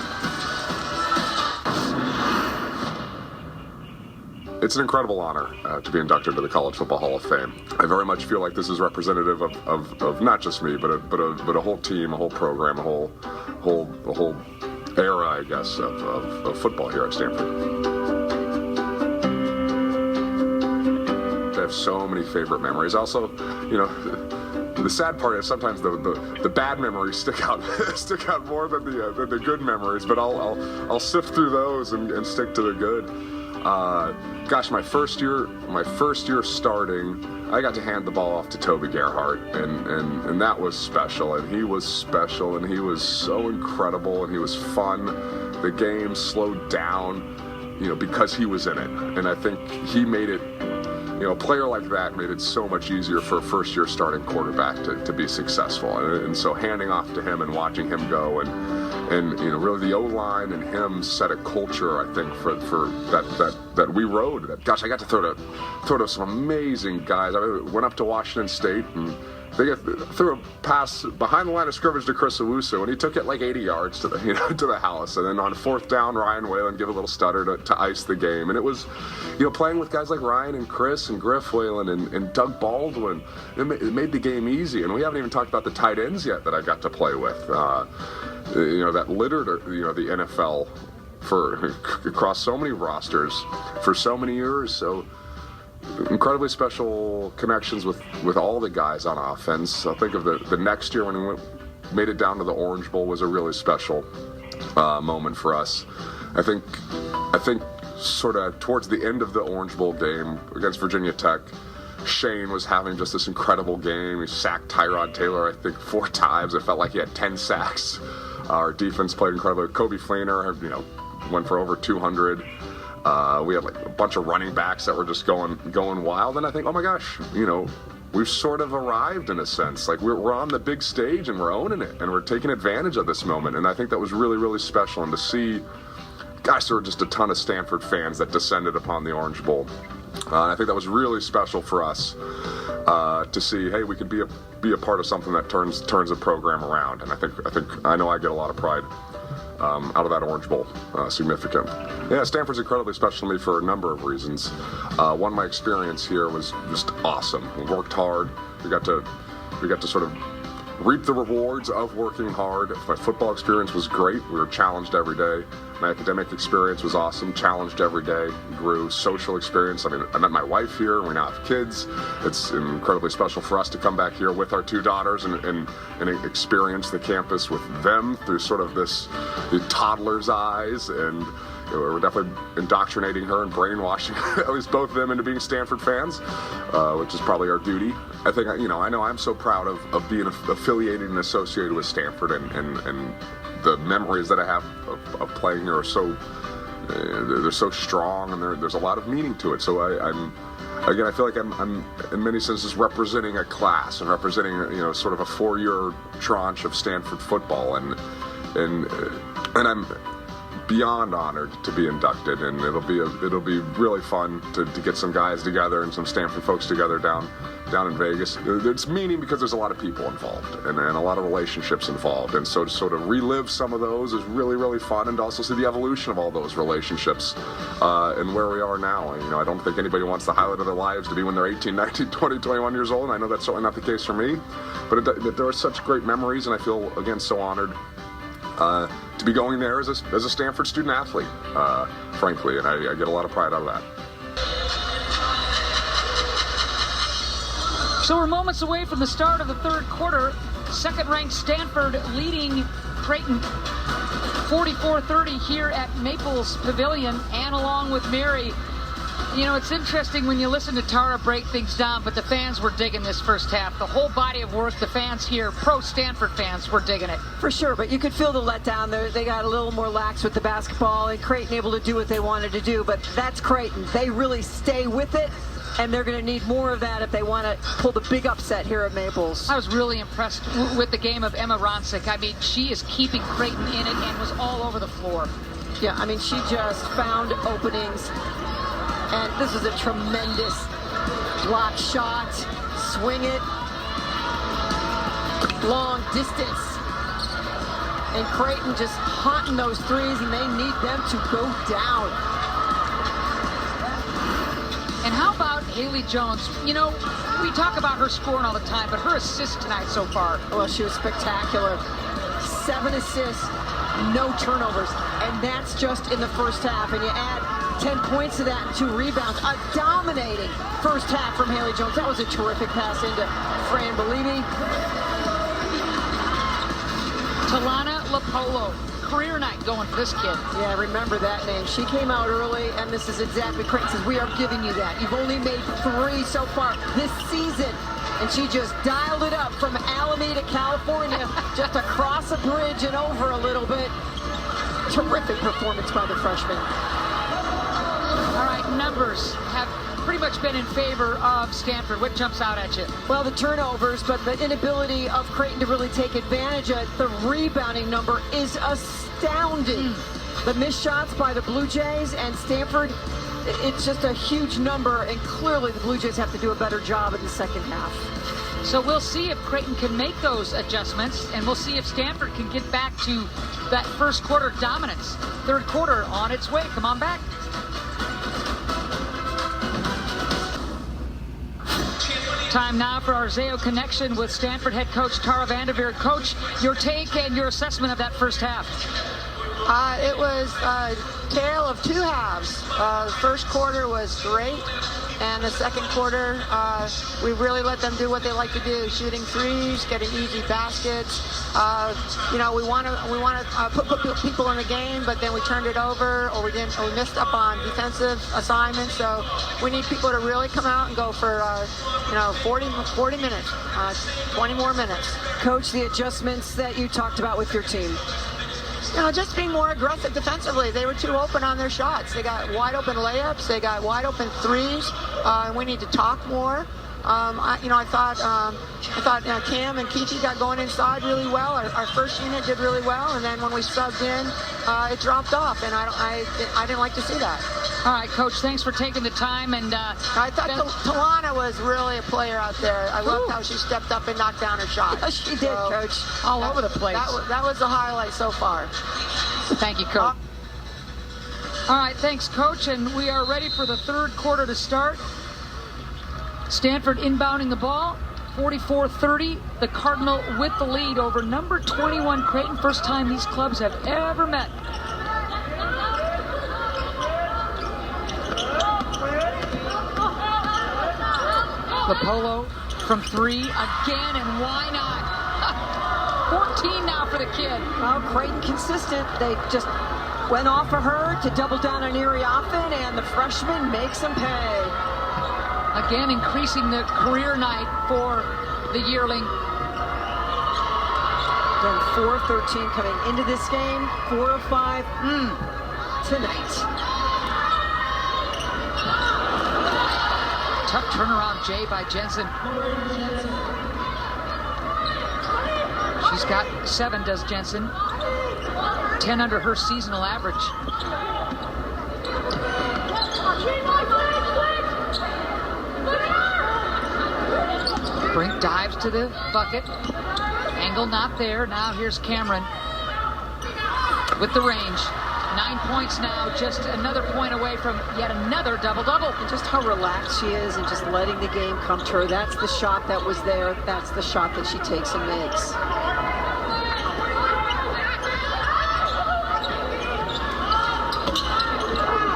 It's an incredible honor to be inducted to the College Football Hall of Fame. I very much feel like this is representative of not just me, but a whole team, a whole program, a whole era, I guess, of football here at Stanford. I have so many favorite memories. Also, you know, the sad part is sometimes the bad memories stick out more than the good memories. But I'll sift through those and stick to the good. Gosh, my first year starting, I got to hand the ball off to Toby Gerhardt, and that was special, and he was special, and he was so incredible, and he was fun. The game slowed down, you know, because he was in it, and I think he made it, you know, a player like that made it so much easier for a first-year starting quarterback to be successful, and so handing off to him and watching him go, and you know, really the O-line and him set a culture, I think, for that we rode. Gosh, I got to throw to some amazing guys. I went up to Washington State and threw a pass behind the line of scrimmage to Chris Owusu, and he took it like 80 yards to the house. And then on 4th down, Ryan Whalen gave a little stutter to ice the game. And it was, you know, playing with guys like Ryan and Chris and Griff Whalen and Doug Baldwin. It made the game easy. And we haven't even talked about the tight ends yet that I got to play with. You know, that littered, you know, the NFL across so many rosters for so many years. So incredibly special connections with all the guys on offense. I'll think of the next year when we made it down to the Orange Bowl was a really special moment for us. I think sort of towards the end of the Orange Bowl game against Virginia Tech, Shane was having just this incredible game. He sacked Tyrod Taylor, I think, 4 times. It felt like he had 10 sacks. Our defense played incredibly. Kobe Fleener, you know, went for over 200. We had like a bunch of running backs that were just going wild. And I think, oh my gosh, you know, we've sort of arrived in a sense. Like we're on the big stage and we're owning it and we're taking advantage of this moment. And I think that was really, really special. And to see, gosh, there were just a ton of Stanford fans that descended upon the Orange Bowl And I think that was really special for us to see, hey, we could be a part of something that turns a program around. And I know I get a lot of pride out of that Orange Bowl. Significant. Yeah, Stanford's incredibly special to me for a number of reasons. One, my experience here was just awesome. We worked hard. We got to sort of reap the rewards of working hard. My football experience was great. We were challenged every day. My academic experience was awesome. Challenged every day. Grew. Social experience. I mean, I met my wife here, and we now have kids. It's incredibly special for us to come back here with our 2 daughters and experience the campus with them through sort of the toddler's eyes. And we're definitely indoctrinating her and brainwashing at least both of them into being Stanford fans, which is probably our duty. I think, I know I'm so proud of being affiliated and associated with Stanford, and the memories that I have of playing here are so, they're so strong, and there's a lot of meaning to it. So I feel like I'm in many senses representing a class and representing, sort of a 4-year tranche of Stanford football, and I'm beyond honored to be inducted, and it'll be really fun to get some guys together and some Stanford folks together down in Vegas. It's meaning because there's a lot of people involved and a lot of relationships involved, and so to sort of relive some of those is really, really fun, and to also see the evolution of all those relationships and where we are now. I don't think anybody wants the highlight of their lives to be when they're 18, 19, 20, 21 years old, and I know that's certainly not the case for me, but there are such great memories, and I feel, again, so honored to be going there as a Stanford student athlete, frankly, and I get a lot of pride out of that. So we're moments away from the start of the 3rd quarter. Second-ranked Stanford leading Creighton 44-30 here at Maples Pavilion. And along with Mary, it's interesting when you listen to Tara break things down, but the fans were digging this first half. The whole body of work, the fans here, pro-Stanford fans, were digging it. For sure, but you could feel the letdown. They got a little more lax with the basketball, and Creighton able to do what they wanted to do, but that's Creighton. They really stay with it, and they're going to need more of that if they want to pull the big upset here at Maples. I was really impressed with the game of Emma Ronsick. I mean, she is keeping Creighton in it and was all over the floor. Yeah, I mean, she just found openings. And this is a tremendous block shot. Swing it. Long distance. And Creighton just haunting those threes, and they need them to go down. And how about Haley Jones? We talk about her scoring all the time, but her assist tonight so far. Well, she was spectacular. 7 assists, no turnovers. And that's just in the first half. And you add 10 points to that and 2 rebounds. A dominating first half from Haley Jones. That was a terrific pass into Fran Bellini. Talana Lapolo. Career night going for this kid. Yeah, remember that name. She came out early, and this is exactly Creighton says, we are giving you that. You've only made 3 so far this season. And she just dialed it up from Alameda, California, just across a bridge and over a little bit. Terrific performance by the freshman. All right, numbers have pretty much been in favor of Stanford. What jumps out at you? Well, the turnovers, but the inability of Creighton to really take advantage of the rebounding number is astounding. The missed shots by the Blue Jays and Stanford, it's just a huge number, and clearly the Blue Jays have to do a better job in the second half. So we'll see if Creighton can make those adjustments, and we'll see if Stanford can get back to that first quarter dominance. 3rd quarter on its way. Come on back. Time now for our Zayo Connection with Stanford head coach Tara Vanderveer. Coach, your take and your assessment of that first half. It was a tale of 2 halves. The first quarter was great, and the second quarter, we really let them do what they like to do: shooting threes, getting easy baskets. We want to put people in the game, but then we turned it over, or we missed up on defensive assignments. So we need people to really come out and go for 40 minutes, 20 more minutes. Coach, the adjustments that you talked about with your team. Just being more aggressive defensively. They were too open on their shots. They got wide open layups. They got wide open threes. And we need to talk more. I thought Cam and Kiki got going inside really well. Our first unit did really well, and then when we subbed in, it dropped off, and I didn't like to see that. All right, Coach, thanks for taking the time. And I thought Talana was really a player out there. I loved how she stepped up and knocked down her shot. Yes, she did, Coach. All over the place. That was the highlight so far. Thank you, Coach. All right, thanks, Coach. And we are ready for the third quarter to start. Stanford inbounding the ball, 44-30. The Cardinal with the lead over number 21 Creighton. First time these clubs have ever met. Lapolo from three again, and why not? 14 now for the kid. Well, Creighton consistent. They just went off of her to double down on Erie often, and the freshman makes them pay. Again, increasing the career night for the yearling. Then 4-13 coming into this game, 4-5 tonight. Tough turnaround, Jay, by Jensen. She's got 7, does Jensen. 10 under her seasonal average. Brink dives to the bucket. Angle not there. Now here's Cameron with the range. 9 points now, just another point away from yet another double-double. And just how relaxed she is and just letting the game come to her. That's the shot that was there. That's the shot that she takes and makes.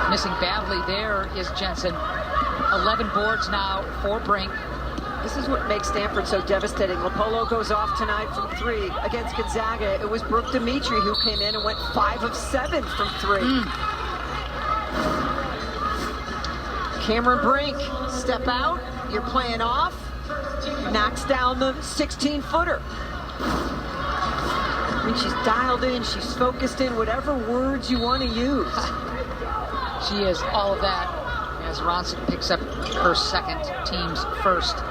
Missing badly there is Jensen. 11 boards now for Brink. This is what makes Stanford so devastating. Lapolo goes off tonight from 3 against Gonzaga. It was Brooke Dimitri who came in and went 5 of 7 from 3. Cameron Brink, step out. You're playing off. Knocks down the 16-footer. I mean, she's dialed in. She's focused in. Whatever words you want to use. She is all of that as Ronson picks up her second, team's first.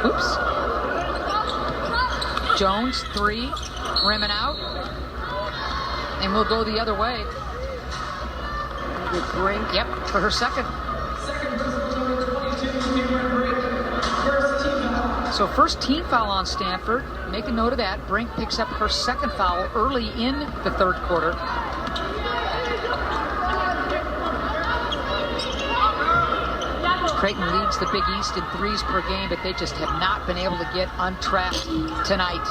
Oops. Jones, 3, rimming out. And we'll go the other way. Good Brink. Yep, for her second. So first team foul on Stanford. Make a note of that. Brink picks up her second foul early in the third quarter. Creighton leads the Big East in 3s per game, but they just have not been able to get untrapped tonight.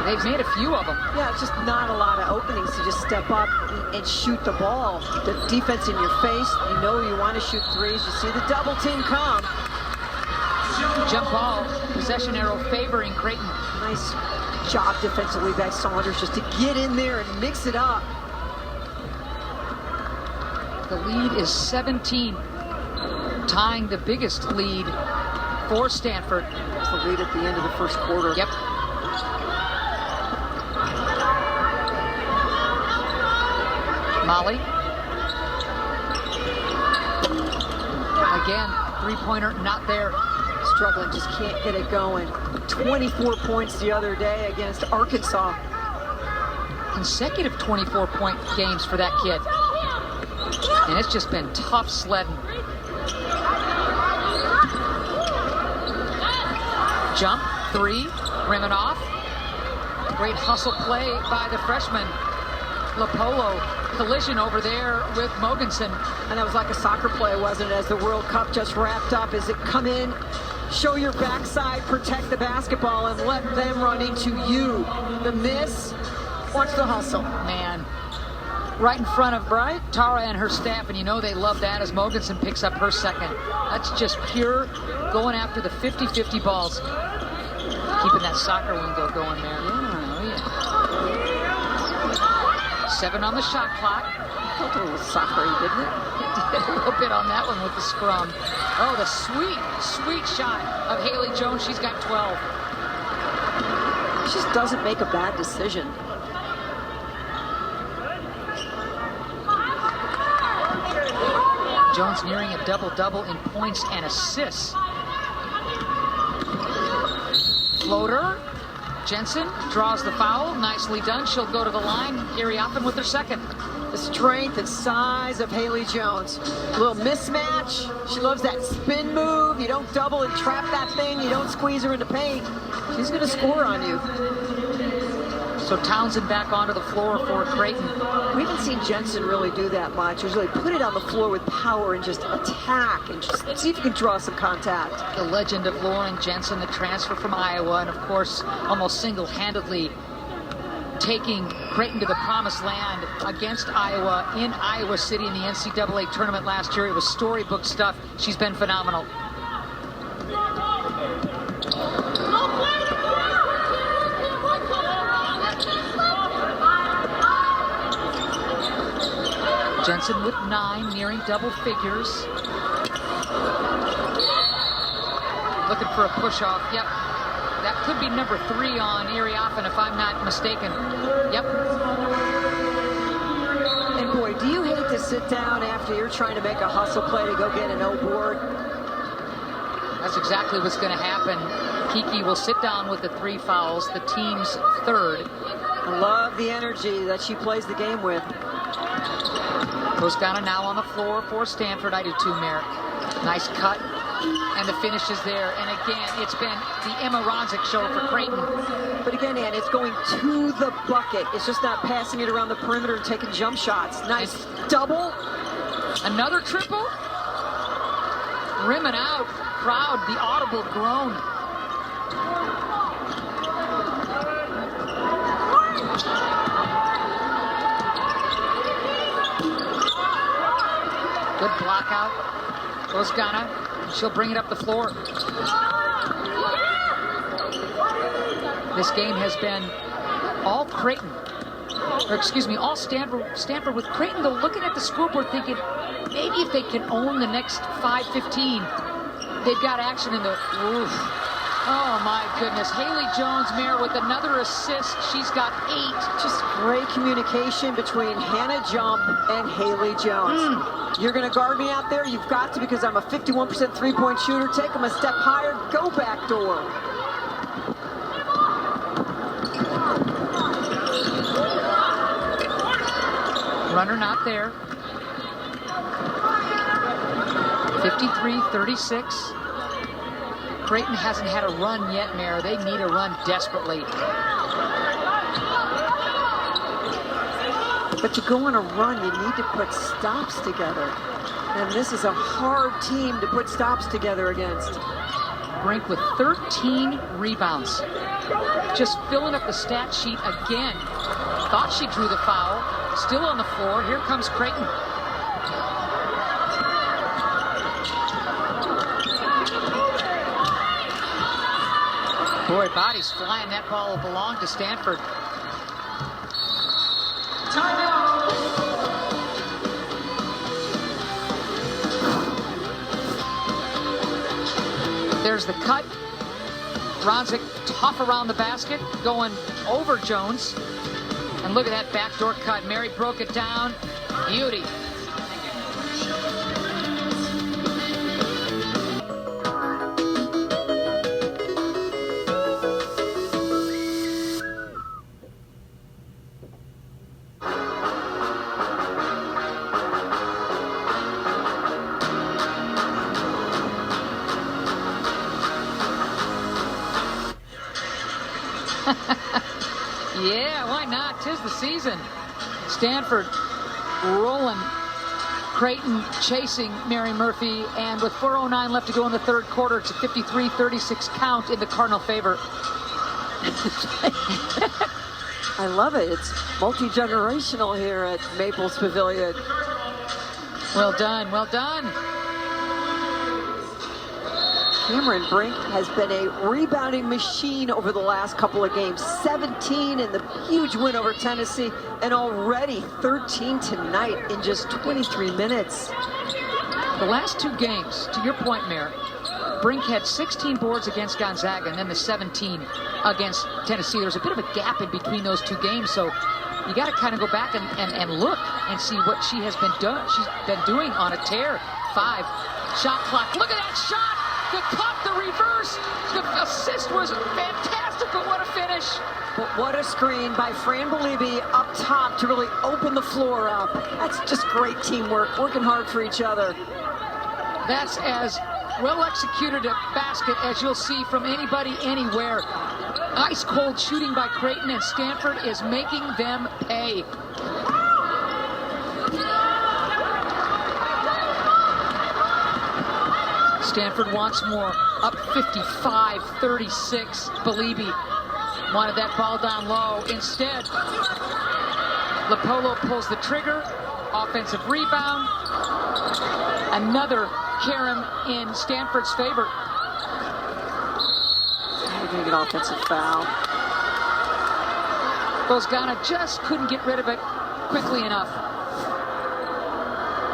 They've made a few of them. Yeah, it's just not a lot of openings to just step up and shoot the ball. The defense in your face, you know you want to shoot 3s. You see the double team come. Jump ball, possession arrow favoring Creighton. Nice job defensively by Saunders just to get in there and mix it up. The lead is 17, tying the biggest lead for Stanford. That's the lead at the end of the first quarter. Yep. Molly. Again, three-pointer not there. Struggling, just can't get it going. 24 points the other day against Arkansas. Consecutive 24-point games for that kid. And it's just been tough sledding. Jump, 3, rimming off. Great hustle play by the freshman. Lapolo, collision over there with Mogensen. And that was like a soccer play, wasn't it, as the World Cup just wrapped up? Is it come in, show your backside, protect the basketball, and let them run into you? The miss, watch the hustle. Man, right in front of Tara and her staff, and you know they love that as Mogensen picks up her second. That's just pure going after the 50-50 balls. Keeping that soccer window going there. Yeah, oh yeah. 7 on the shot clock. Felt a little soccery, didn't it? It did a little bit on that one with the scrum. Oh, the sweet, sweet shot of Haley Jones. She's got 12. She just doesn't make a bad decision. Jones nearing a double-double in points and assists. Floater, Jensen draws the foul. Nicely done. She'll go to the line. Iriafen with her second. The strength and size of Haley Jones. A little mismatch. She loves that spin move. You don't double and trap that thing. You don't squeeze her into paint. She's going to score on you. So Townsend back onto the floor for Creighton. We haven't seen Jensen really do that much. Usually put it on the floor with power and just attack and just see if you can draw some contact. The legend of Lauren Jensen, the transfer from Iowa, and of course, almost single-handedly taking Creighton to the promised land against Iowa in Iowa City in the NCAA tournament last year. It was storybook stuff. She's been phenomenal. Jensen with 9, nearing double figures. Looking for a push-off. Yep. That could be number 3 on Iriafen, if I'm not mistaken. Yep. And boy, do you hate to sit down after you're trying to make a hustle play to go get an O board? That's exactly what's going to happen. Kiki will sit down with the 3 fouls, the team's third. I love the energy that she plays the game with. Toscana now on the floor for Stanford. I do too, Merrick. Nice cut. And the finish is there. And again, it's been the Emma Ronzik show for Creighton. But again, Ann, it's going to the bucket. It's just not passing it around the perimeter and taking jump shots. Nice double. Another triple. Rimming out. Crowd, the audible groan. Good block out. Toscana. She'll bring it up the floor. This game has been all Creighton. Or excuse me, all Stanford with Creighton, though, looking at the scoreboard thinking maybe if they can own the next 5-15, they've got action in the roof. Oh my goodness. Haley Jones-Mayer with another assist. She's got 8. Just great communication between Hannah Jump and Haley Jones. You're going to guard me out there? You've got to, because I'm a 51% three-point shooter. Take them a step higher. Go back door. Runner not there. 53-36. Creighton hasn't had a run yet, Mayor. They need a run desperately. But to go on a run, you need to put stops together. And this is a hard team to put stops together against. Brink with 13 rebounds. Just filling up the stat sheet again. Thought she drew the foul. Still on the floor. Here comes Creighton. Boy, bodies flying. That ball will belong to Stanford. Timeout. There's the cut. Ronzik tough around the basket, going over Jones. And look at that backdoor cut. Mary broke it down. Beauty. Yeah, why not? 'Tis the season. Stanford rolling. Creighton chasing Mary Murphy, and with 4:09 left to go in the third quarter, it's a 53-36 count in the Cardinal favor. I love it. It's multi-generational here at Maples Pavilion. Well done, well done. Cameron Brink has been a rebounding machine over the last couple of games. 17 in the huge win over Tennessee, and already 13 tonight in just 23 minutes. The last 2 games, to your point, Mayor, Brink had 16 boards against Gonzaga and then the 17 against Tennessee. There's a bit of a gap in between those 2 games, so you got to kind of go back and look and see what she has been doing on a tear. 5 shot clock. Look at that shot! The cut, the reverse, the assist was fantastic. fantastic, but what a finish. But what a screen by Fran Belibi up top to really open the floor up. That's just great teamwork, working hard for each other. That's as well executed a basket as you'll see from anybody anywhere. Ice cold shooting by Creighton, and Stanford is making them pay. Stanford wants more, up 55-36. Belibi wanted that ball down low. Instead, Lopolo pulls the trigger, offensive rebound. Another carom in Stanford's favor. We're going to get offensive foul. Bozgana just couldn't get rid of it quickly enough.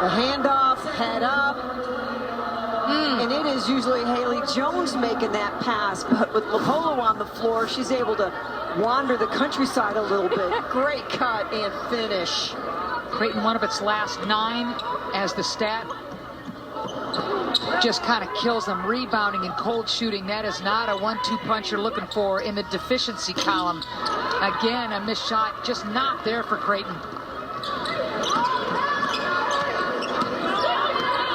The handoff, head up. And it is usually Haley Jones making that pass, but with Lopolo on the floor, she's able to wander the countryside a little bit. Great cut and finish. Creighton, one of its last 9 as the stat. Just kind of kills them. Rebounding and cold shooting. That is not a 1-2 punch you're looking for in the deficiency column. Again, a missed shot just not there for Creighton.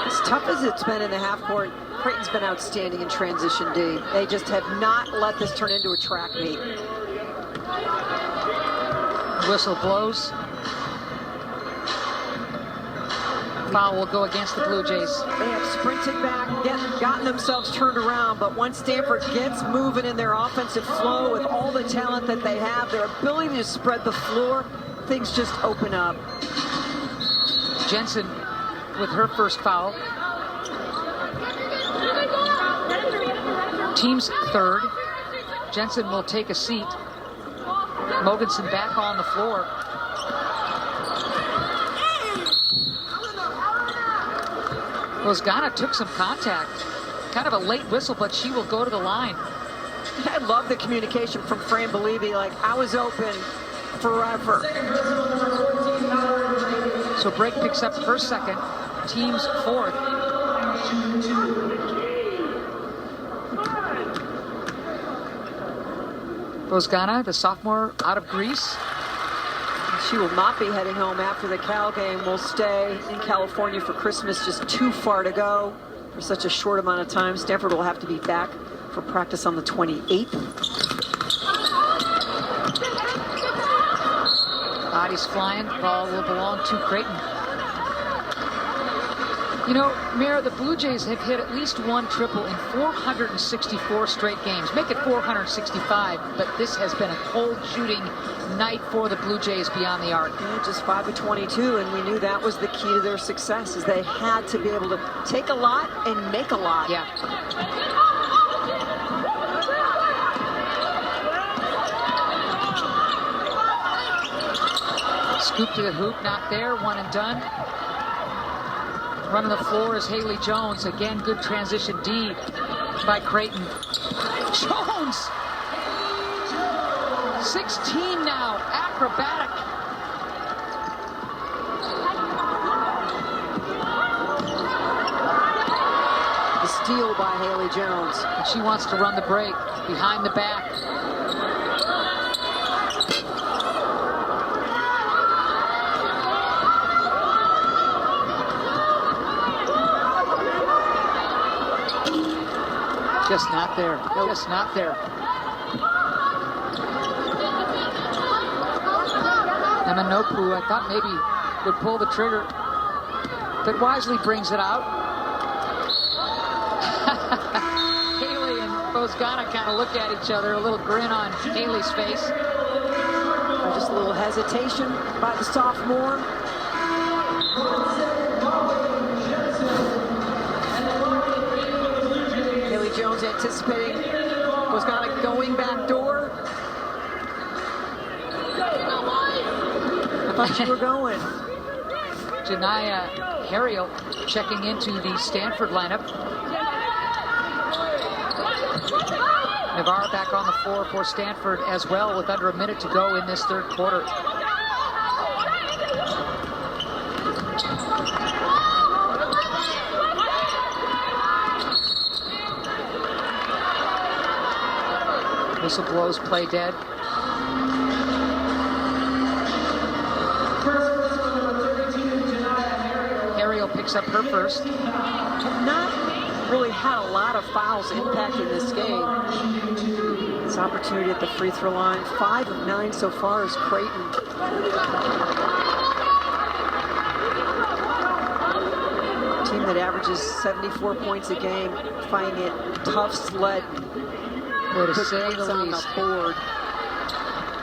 As tough as it's been in the half court, Creighton's been outstanding in transition D. They just have not let this turn into a track meet. Whistle blows. Foul will go against the Blue Jays. They have sprinted back, gotten themselves turned around, but once Stanford gets moving in their offensive flow with all the talent that they have, their ability to spread the floor, things just open up. Jensen with her first foul. Team's third. Jensen will take a seat. Mogensen back on the floor. Bozgana took some contact. Kind of a late whistle, but she will go to the line. I love the communication from Fran Belibi, like, I was open forever. So break picks up her second, team's fourth. Bozgana, the sophomore out of Greece. She will not be heading home after the Cal game. Will stay in California for Christmas, just too far to go for such a short amount of time. Stanford will have to be back for practice on the 28th. Bodies flying, ball will belong to Creighton. You know, Mira, the Blue Jays have hit at least one triple in 464 straight games. Make it 465, but this has been a cold shooting night for the Blue Jays beyond the arc. Yeah, just 5 of 22, and we knew that was the key to their success, is they had to be able to take a lot and make a lot. Yeah. Scoop to the hoop, not there, one and done. Running the floor is Haley Jones. Again, good transition D by Creighton. Jones! 16 now, acrobatic. The steal by Haley Jones. And she wants to run the break behind the back. Just not there. Just not there. Emanopu, I thought maybe would pull the trigger, but wisely brings it out. Haley and Bozgana kind of look at each other, a little grin on Haley's face. Just a little hesitation by the sophomore. Haley Jones anticipating Bozgana going back door. I thought you were going. Janaya Harriel checking into the Stanford lineup. Navarre back on the floor for Stanford as well with under a minute to go in this third quarter. whistle blows, play dead. Ariel picks up her first. Not really had a lot of fouls impacting this game. This opportunity at the free throw line. 5 of 9 so far is Creighton. A team that averages 74 points a game, finding it tough sled. To say the on least. the board.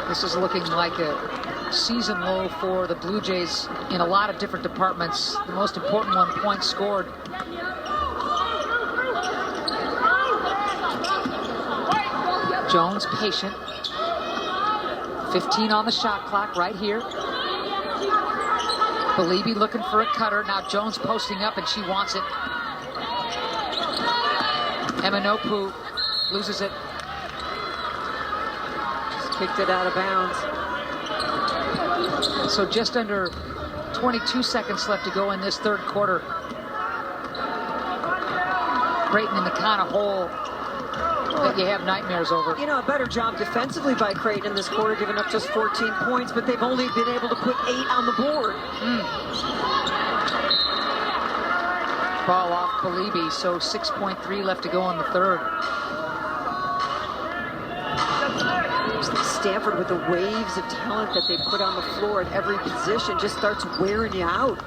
This is looking like a season low for the Blue Jays in a lot of different departments. The most important one, points scored. Jones patient. 15 on the shot clock right here. Beliebe looking for a cutter. Now Jones posting up and she wants it. Eminopu loses it. Just kicked it out of bounds. So just under 22 seconds left to go in this third quarter. Creighton in the kind of hole that you have nightmares over. You know, a better job defensively by Creighton in this quarter, giving up just 14 points, but they've only been able to put 8 on the board. Ball off Beliebe, so 6.3 left to go in the third. Stanford, with the waves of talent that they put on the floor at every position, just starts wearing you out.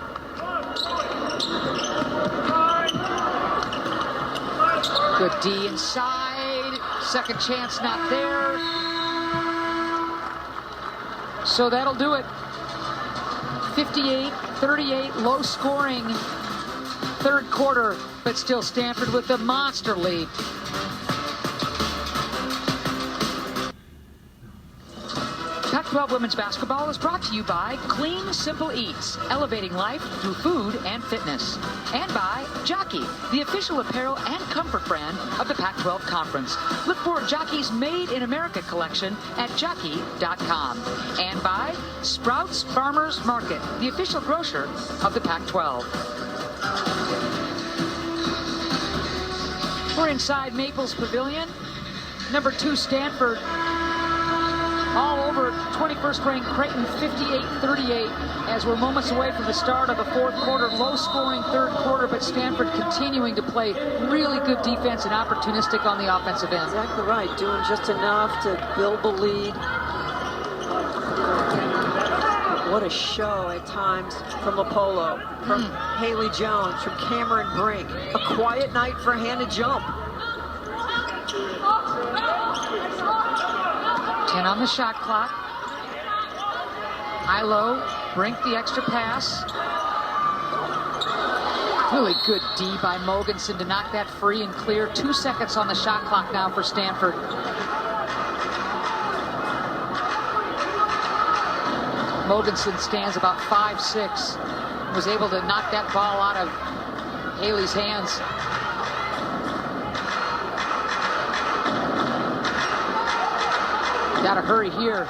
Good D inside. Second chance not there. So that'll do it. 58-38, low scoring third quarter, but still Stanford with a monster lead. Pac-12 Women's Basketball is brought to you by Clean Simple Eats, elevating life through food and fitness. And by Jockey, the official apparel and comfort brand of the Pac-12 Conference. Look for Jockey's Made in America collection at jockey.com. And by Sprouts Farmers Market, the official grocer of the Pac-12. We're inside Maples Pavilion. Number 2 Stanford all over 21st ranked Creighton 58-38 as we're moments away from the start of the fourth quarter. Low scoring third quarter, but Stanford continuing to play really good defense and opportunistic on the offensive end. Exactly right, doing just enough to build the lead. What a show at times from Apollo, from Haley Jones, from Cameron Brink. A quiet night for Hannah Jump. 10 on the shot clock. High low, Brink the extra pass. Really good D by Mogensen to knock that free and clear. 2 seconds on the shot clock now for Stanford. Mogensen stands about 5'6". Was able to knock that ball out of Haley's hands. Got to hurry here.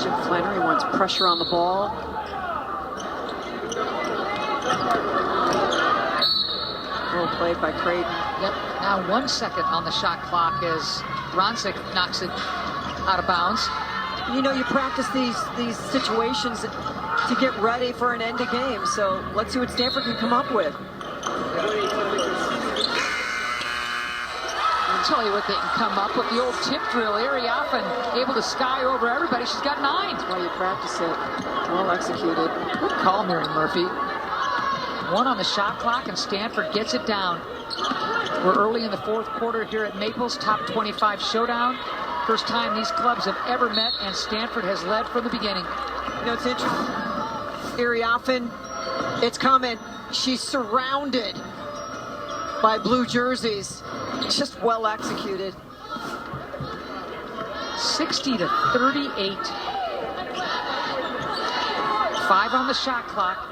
Jim Flannery wants pressure on the ball. Well played by Creighton. Yep. Now 1 second on the shot clock as Ronsick knocks it out of bounds. You know, you practice these situations to get ready for an end of game. So let's see what Stanford can come up with. I'll tell you what they can come up with. The old tip drill. Arioffen able to sky over everybody. She's got 9. That's why you practice it. Well executed. Good call, Mary Murphy. 1 on the shot clock, and Stanford gets it down. We're early in the fourth quarter here at Maples. Top 25 showdown. First time these clubs have ever met, and Stanford has led from the beginning. You know, it's interesting. Arioffen, it's coming. She's surrounded by blue jerseys. Just well executed. 60-38. 5 on the shot clock.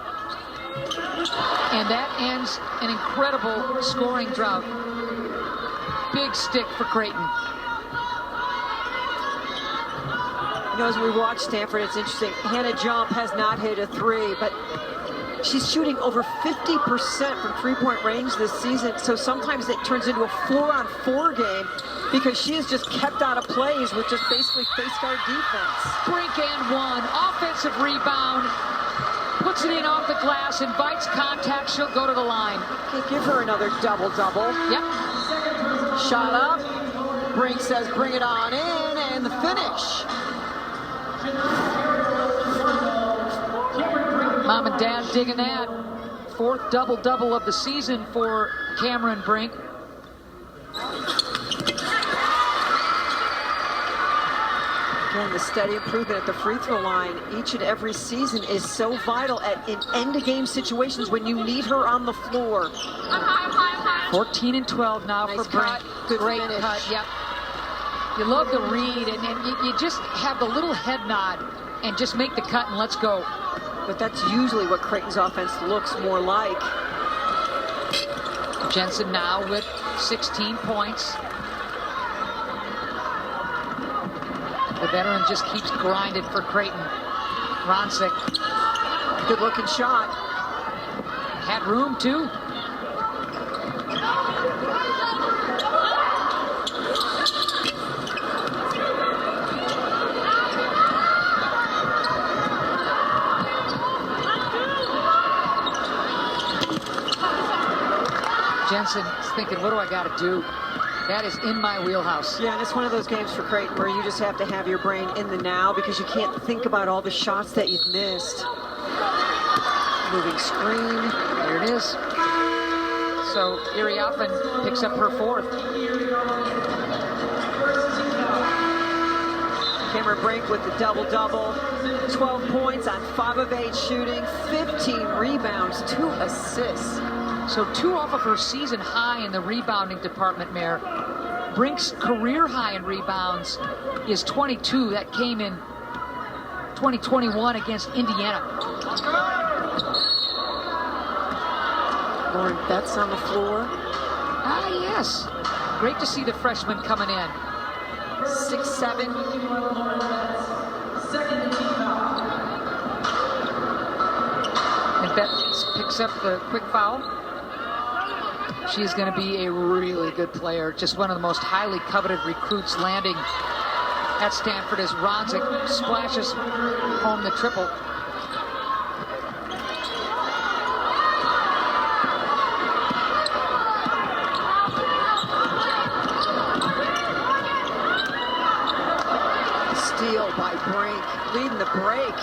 And that ends an incredible scoring drought. Big stick for Creighton. You know, as we watch Stanford, it's interesting. Hannah Jump has not hit a 3, but She's shooting over 50% from three-point range this season, so sometimes it turns into a 4-on-4 game because she has just kept out of plays with just basically face guard defense. Brink and one. Offensive rebound. Puts it in off the glass, invites contact. She'll go to the line. Okay, give her another double-double. Yep. Shot up. Brink says, bring it on in, and the finish. Mom and Dad digging that. 4th double-double of the season for Cameron Brink. Again, the steady improvement at the free throw line each and every season is so vital in end-of-game situations when you need her on the floor. 14 and 12 now Nice for Brink. cut. Good Great finish. cut, yep. You love the read, and you just have the little head nod and just make the cut and let's go. But that's usually what Creighton's offense looks more like. Jensen now with 16 points. The veteran just keeps grinding for Creighton. Ronsick. Good looking shot. Had room too. Jensen is thinking, what do I got to do? That is in my wheelhouse. Yeah, and it's one of those games for Creighton where you just have to have your brain in the now because you can't think about all the shots that you've missed. Moving screen. Here it is. So Erie Offen picks up her 4th. Cameron Brink with the double-double. 12 points on 5 of 8 shooting. 15 rebounds, 2 assists. So 2 off of her season high in the rebounding department, Mayor. Brink's career high in rebounds is 22. That came in 2021 against Indiana. Lauren Betts on the floor. Ah, yes. Great to see the freshman coming in. 6'7". And Betts picks up the quick foul. She's going to be a really good player. Just one of the most highly coveted recruits landing at Stanford as Ronsick splashes home the triple. Steal by Brink, leading the break.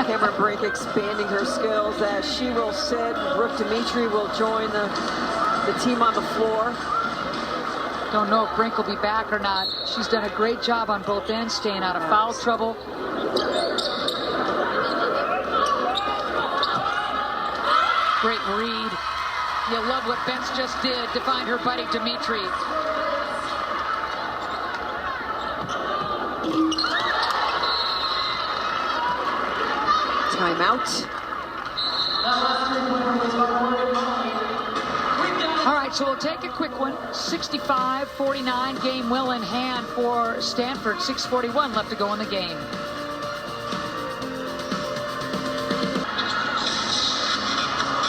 Cameron Brink expanding her skills as she will sit. Brooke Dimitri will join the team on the floor. Don't know if Brink will be back or not. She's done a great job on both ends, staying out of foul trouble. Great read. You'll love what Betts just did to find her buddy Dimitri. Timeout. All right, so we'll take a quick one. 65-49, game well in hand for Stanford. 6:41 left to go in the game.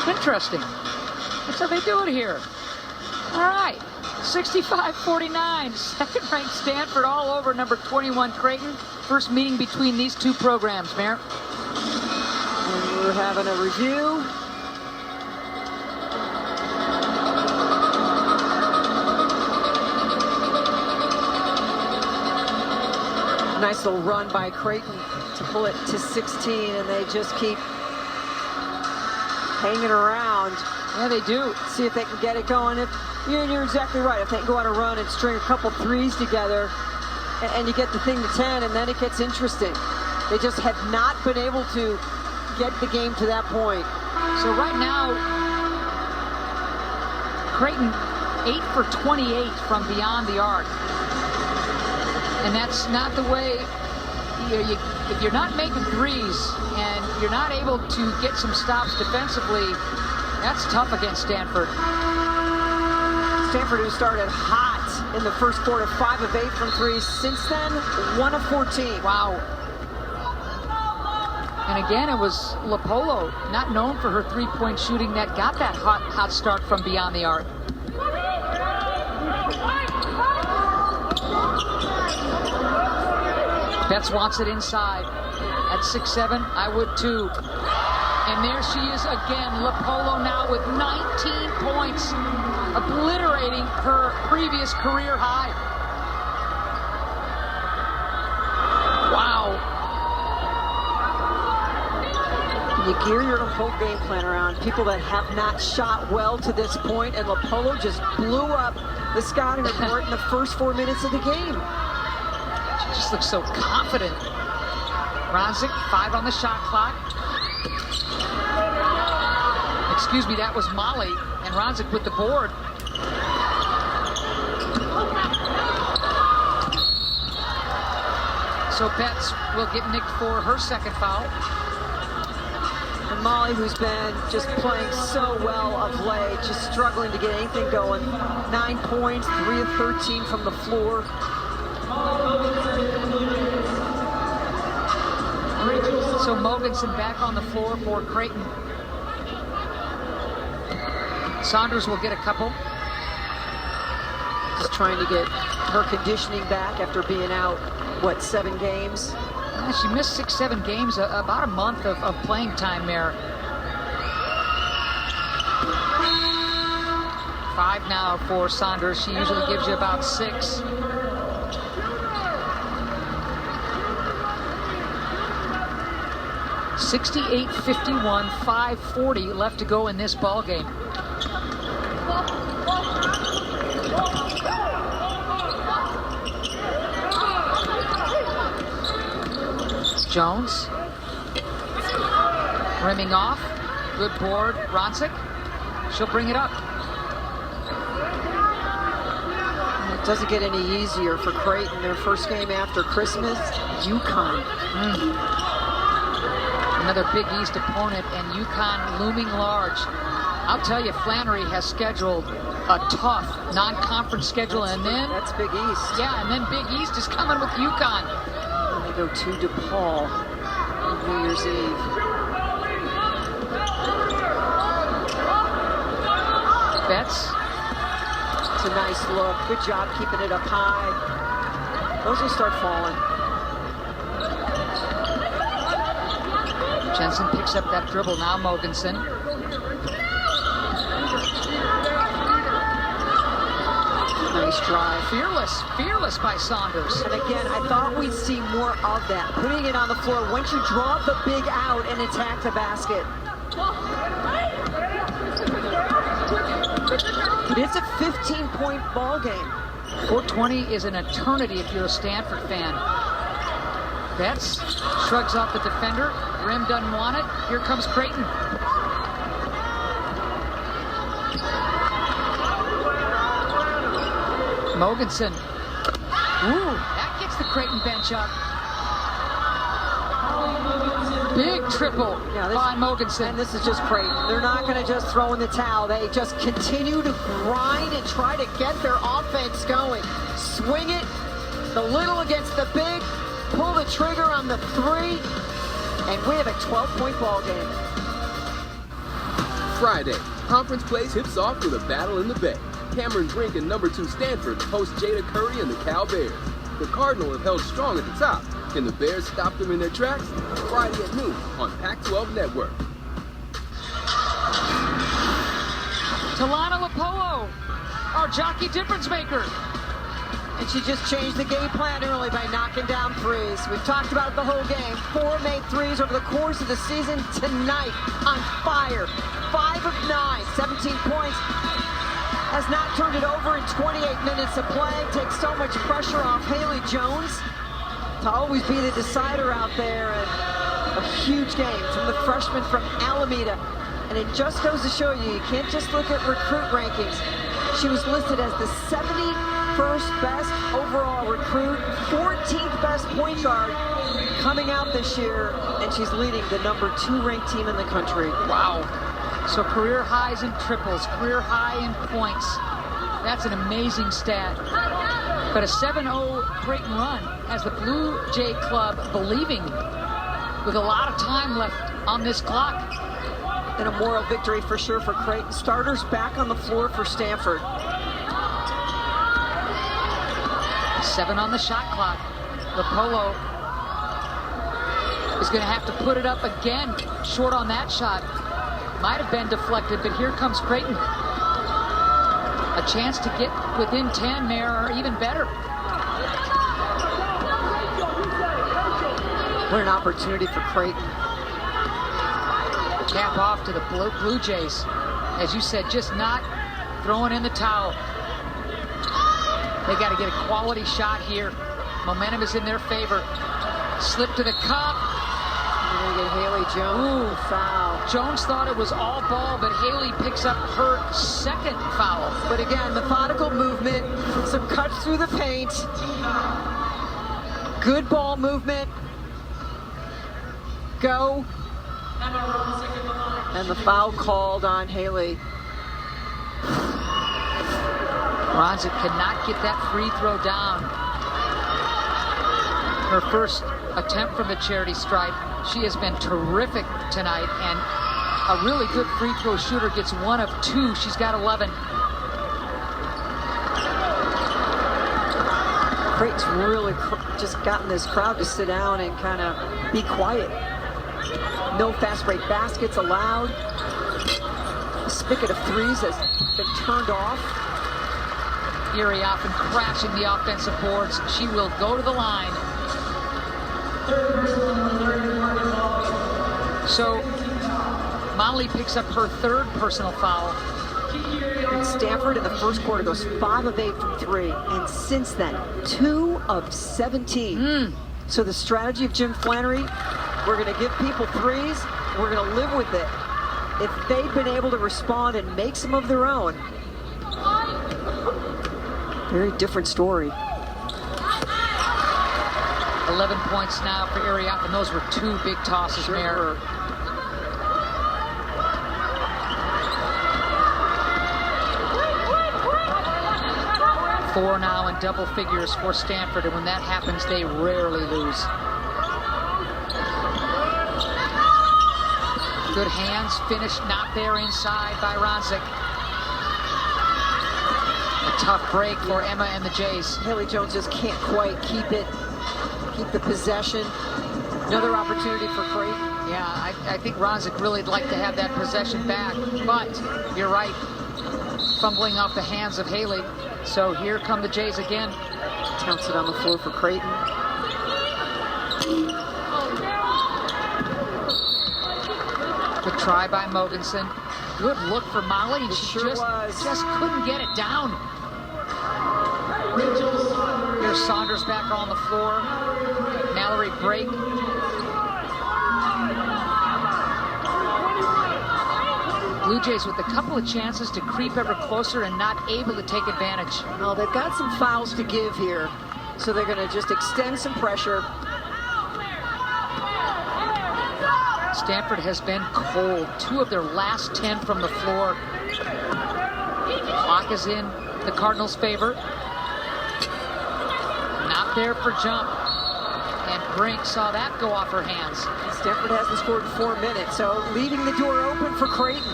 Interesting. That's how they do it here. All right, 65-49. Second-ranked Stanford all over number 21 Creighton. First meeting between these two programs, Mayor. And we're having a review. Nice little run by Creighton to pull it to 16, and they just keep hanging around. Yeah, they do. See if they can get it going. If you're exactly right. If they can go on a run and string a couple threes together, and you get the thing to 10, and then it gets interesting. They just have not been able to get the game to that point. So right now, Creighton 8 for 28 from beyond the arc. And that's not the way, if you're not making threes and you're not able to get some stops defensively, that's tough against Stanford. Stanford, who started hot in the first quarter, 5 of 8 from 3. Since then, 1 of 14. Wow. And again, it was Lopolo, not known for her three-point shooting, that got that hot start from beyond the arc. Betts wants it inside. At 6'7", I would too. And there she is again. Lopolo now with 19 points, obliterating her previous career high. Wow. You gear your whole game plan around people that have not shot well to this point, and Lopolo just blew up the scouting report in the first 4 minutes of the game. She just looks so confident. Ronzik, 5 on the shot clock. Excuse me, that was Molly, and Ronzik with the board. So Betts will get nicked for her second foul. And Molly, who's been just playing so well of late, just struggling to get anything going. 9 points, 3 of 13 from the floor. So Mogensen back on the floor for Creighton. Saunders will get a couple. Just trying to get her conditioning back after being out, what, 7 games? Yeah, she missed 6-7 games, about a month of playing time there. 5 now for Saunders. She usually gives you about 6. (68-51), 5:40 left to go in this ball game. Jones, rimming off, good board, Ronzik, she'll bring it up. And it doesn't get any easier for Creighton. Their first game after Christmas, UConn. Another Big East opponent, and UConn looming large. I'll tell you, Flannery has scheduled a tough non-conference schedule, and then That's Big East. yeah, and then Big East is coming with UConn. And they go to DePaul on New Year's Eve. Betts, It's a nice look. Good job keeping it up high. Those will start falling. Jensen picks up that dribble now. Mogensen. Nice drive. Fearless by Saunders. And again, I thought we'd see more of that. Putting it on the floor once you draw the big out and attack the basket. But it's a 15-point ball game. 420 is an eternity if you're a Stanford fan. Betts shrugs off the defender. Rim doesn't want it. Here comes Creighton. Mogensen. Ooh, that gets the Creighton bench up. Big triple by Mogensen. And this is just Creighton. They're not going to just throw in the towel. They just continue to grind and try to get their offense going. Swing it, the little against the big, pull the trigger on the 3, and we have a 12-point ball game. Friday, conference play tips off with a battle in the Bay. Cameron Brink and number 2 Stanford host Jada Curry and the Cal Bears. The Cardinal have held strong at the top. Can the Bears stop them in their tracks? Friday at noon on Pac-12 Network. Talana Lopolo, our jockey difference maker. And she just changed the game plan early by knocking down 3s. We've talked about it the whole game. 4 made 3s over the course of the season. Tonight, on fire. 5 of 9, 17 points. Has not turned it over in 28 minutes of play. Takes so much pressure off Haley Jones to always be the decider out there. And a huge game from the freshman from Alameda. And it just goes to show you, you can't just look at recruit rankings. She was listed as the 75th first best overall recruit, 14th best point guard coming out this year, and she's leading the #2 ranked team in the country. Wow. So career highs in triples, career high in points. That's an amazing stat. But a 7-0 Creighton run has the Blue Jay Club believing with a lot of time left on this clock. And a moral victory for sure for Creighton. Starters back on the floor for Stanford. 7 on the shot clock. Rapolo is going to have to put it up again. Short on that shot. Might have been deflected, but here comes Creighton. A chance to get within 10 there, or even better. What an opportunity for Creighton. Cap off to the Blue Jays. As you said, just not throwing in the towel. They got to get a quality shot here. Momentum is in their favor. Slip to the cup. You're going to get Haley Jones. Ooh, foul. Jones thought it was all ball, but Haley picks up her second foul. But again, methodical movement, some cuts through the paint. Good ball movement. Go. And the foul called on Haley. Ronzik cannot get that free throw down. Her first attempt from the charity stripe. She has been terrific tonight, and a really good free throw shooter gets 1 of 2. She's got 11. Creighton's really just gotten this crowd to sit down and kind of be quiet. No fast break baskets allowed. The spigot of threes has been turned off. Erie often crashing the offensive boards. She will go to the line. So Molly picks up her 3rd personal foul. And Stanford in the first quarter goes 5 of 8 from 3. And since then, 2 of 17. So the strategy of Jim Flannery, we're going to give people threes. We're going to live with it. If they've been able to respond and make some of their own, very different story. 11 points now for Ariat, and those were 2 big tosses there. 4 now in double figures for Stanford, and when that happens, they rarely lose. Good hands, finished not there inside by Ronzik. A tough break for Emma and the Jays. Haley Jones just can't quite keep the possession. Another opportunity for Creighton. Yeah, I think Ronzik really would like to have that possession back, but you're right, fumbling off the hands of Haley. So here come the Jays again. Townsend on the floor for Creighton. Good try by Mogensen. Good look for Molly, and she just couldn't get it down. Here's Saunders back on the floor. Mallory break. Blue Jays with a couple of chances to creep ever closer and not able to take advantage. Well, they've got some fouls to give here, so they're going to just extend some pressure. Stanford has been cold. 2 of their last 10 from the floor. Clock is in the Cardinals' favor. Not there for jump. And Brink saw that go off her hands. Stanford hasn't scored in 4 minutes, so leaving the door open for Creighton.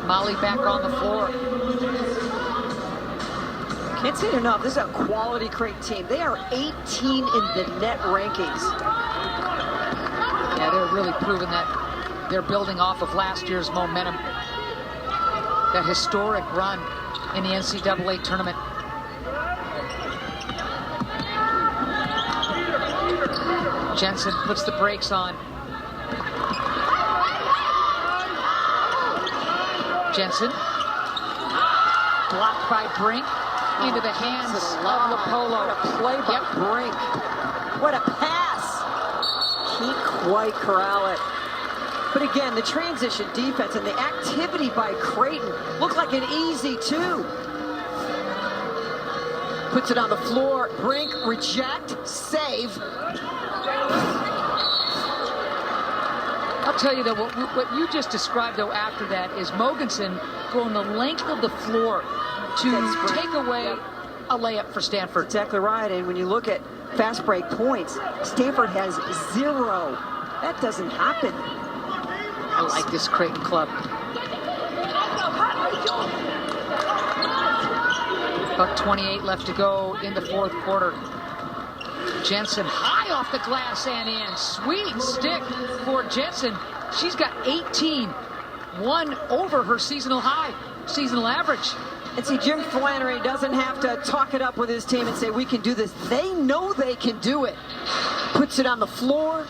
Molly back on the floor. Can't say it enough. This is a quality Creighton team. They are 18 in the net rankings. Yeah, they're really proving that they're building off of last year's momentum. That historic run in the NCAA tournament. Jensen puts the brakes on. Jensen. Blocked by Brink. Into the hands of Lapolo. What a play by Brink. What a pass. Can't quite corral it. But again, the transition defense and the activity by Creighton looked like an easy 2. Puts it on the floor. Brink, reject, save. I'll tell you, though, what you just described, though, after that is Mogensen going the length of the floor to take away a layup for Stanford. Exactly right. And when you look at fast break points, Stanford has 0. That doesn't happen. I like this Creighton club. About 28 left to go in the fourth quarter. Jensen high off the glass and in. Sweet stick for Jensen. She's got 18, one over her seasonal high, seasonal average. And see, Jim Flannery doesn't have to talk it up with his team and say, we can do this. They know they can do it. Puts it on the floor,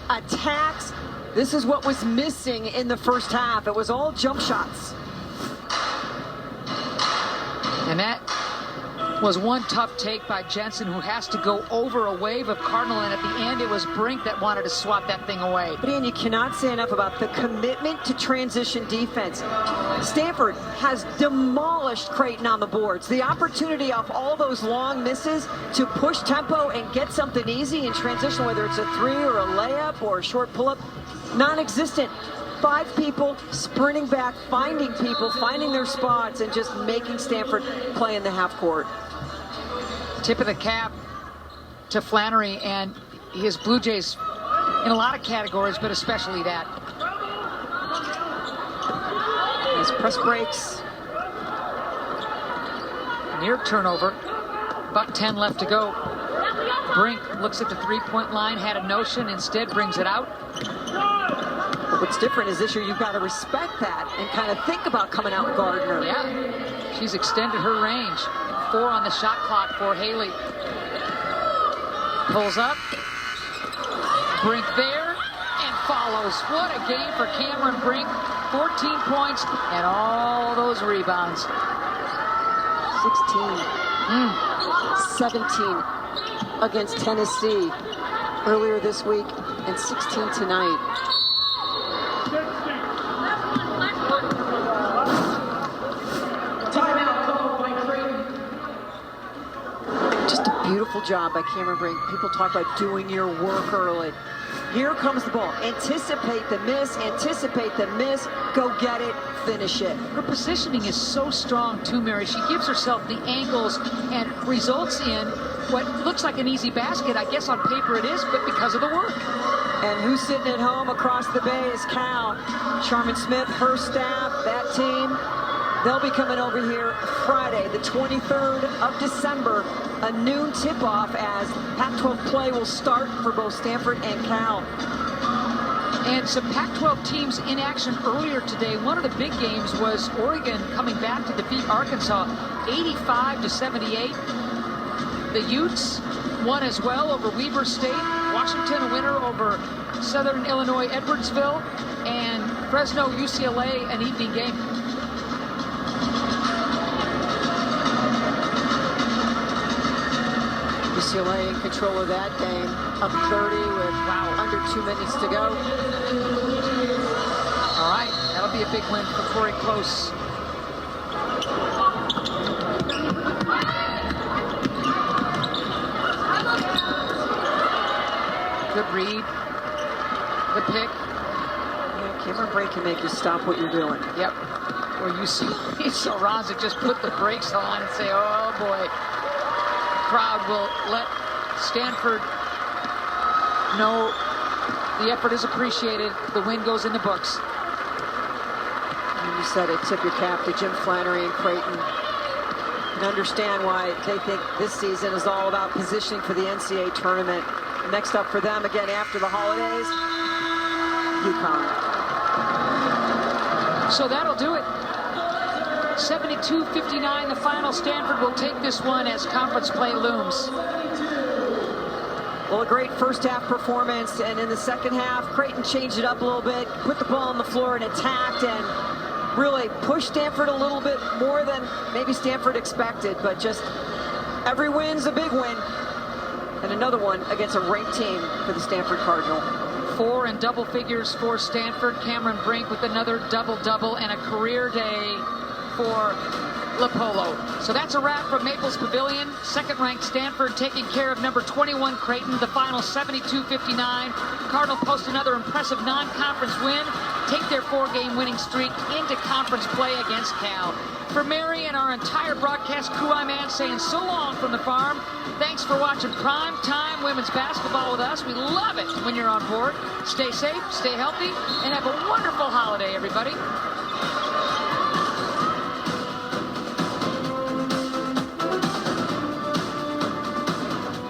attacks. This is what was missing in the first half. It was all jump shots. And that was one tough take by Jensen, who has to go over a wave of Cardinal, and at the end it was Brink that wanted to swat that thing away. But Ian, you cannot say enough about the commitment to transition defense. Stanford has demolished Creighton on the boards. The opportunity off all those long misses to push tempo and get something easy in transition, whether it's a 3 or a layup or a short pull-up, non-existent. 5 people sprinting back, finding people, finding their spots, and just making Stanford play in the half court. Tip of the cap to Flannery and his Blue Jays in a lot of categories, but especially that. Nice press breaks. Near turnover. About 10 left to go. Brink looks at the three-point line, had a notion, instead brings it out. What's different is this year you've got to respect that and kind of think about coming out Gardner. Yeah, she's extended her range. 4 on the shot clock for Haley. Pulls up. Brink there and follows. What a game for Cameron Brink. 14 points and all those rebounds. 16. 17 against Tennessee earlier this week and 16 tonight. Just a beautiful job by Cameron Brink. People talk about doing your work early. Here comes the ball. Anticipate the miss, go get it, finish it. Her positioning is so strong too, Mary. She gives herself the angles and results in what looks like an easy basket. I guess on paper it is, but because of the work. And who's sitting at home across the bay is Cal. Charmin Smith, her staff, that team. They'll be coming over here Friday, the 23rd of December, a noon tip-off as Pac-12 play will start for both Stanford and Cal. And some Pac-12 teams in action earlier today. One of the big games was Oregon coming back to defeat Arkansas 85-78. The Utes won as well over Weber State. Washington a winner over Southern Illinois Edwardsville. And Fresno UCLA an evening game. UCLA in control of that game, up 30 with under 2 minutes to go. All right, that'll be a big win for Corey Close. Good read. The pick. Yeah, Cameron Brink can make you stop what you're doing. Yep. Or you see Razic just put the brakes on and say, oh boy. Crowd will let Stanford know the effort is appreciated. The win goes in the books. And you said it, tip your cap to Jim Flannery and Creighton. And understand why they think this season is all about positioning for the NCAA tournament. Next up for them again after the holidays, UConn. So that'll do it. 72-59 the final. Stanford will take this one as conference play looms. Well, a great first half performance, and in the second half, Creighton changed it up a little bit, put the ball on the floor and attacked, and really pushed Stanford a little bit more than maybe Stanford expected, but just every win's a big win. And another one against a ranked team for the Stanford Cardinal. 4 in double figures for Stanford. Cameron Brink with another double-double and a career day for LaPolo. So that's a wrap from Maples Pavilion. Second-ranked Stanford taking care of number 21 Creighton. The final 72-59. Cardinal post another impressive non-conference win. Take their 4-game winning streak into conference play against Cal. For Mary and our entire broadcast crew, I'm Ann saying so long from the farm. Thanks for watching Prime Time Women's Basketball with us. We love it when you're on board. Stay safe, stay healthy, and have a wonderful holiday, everybody.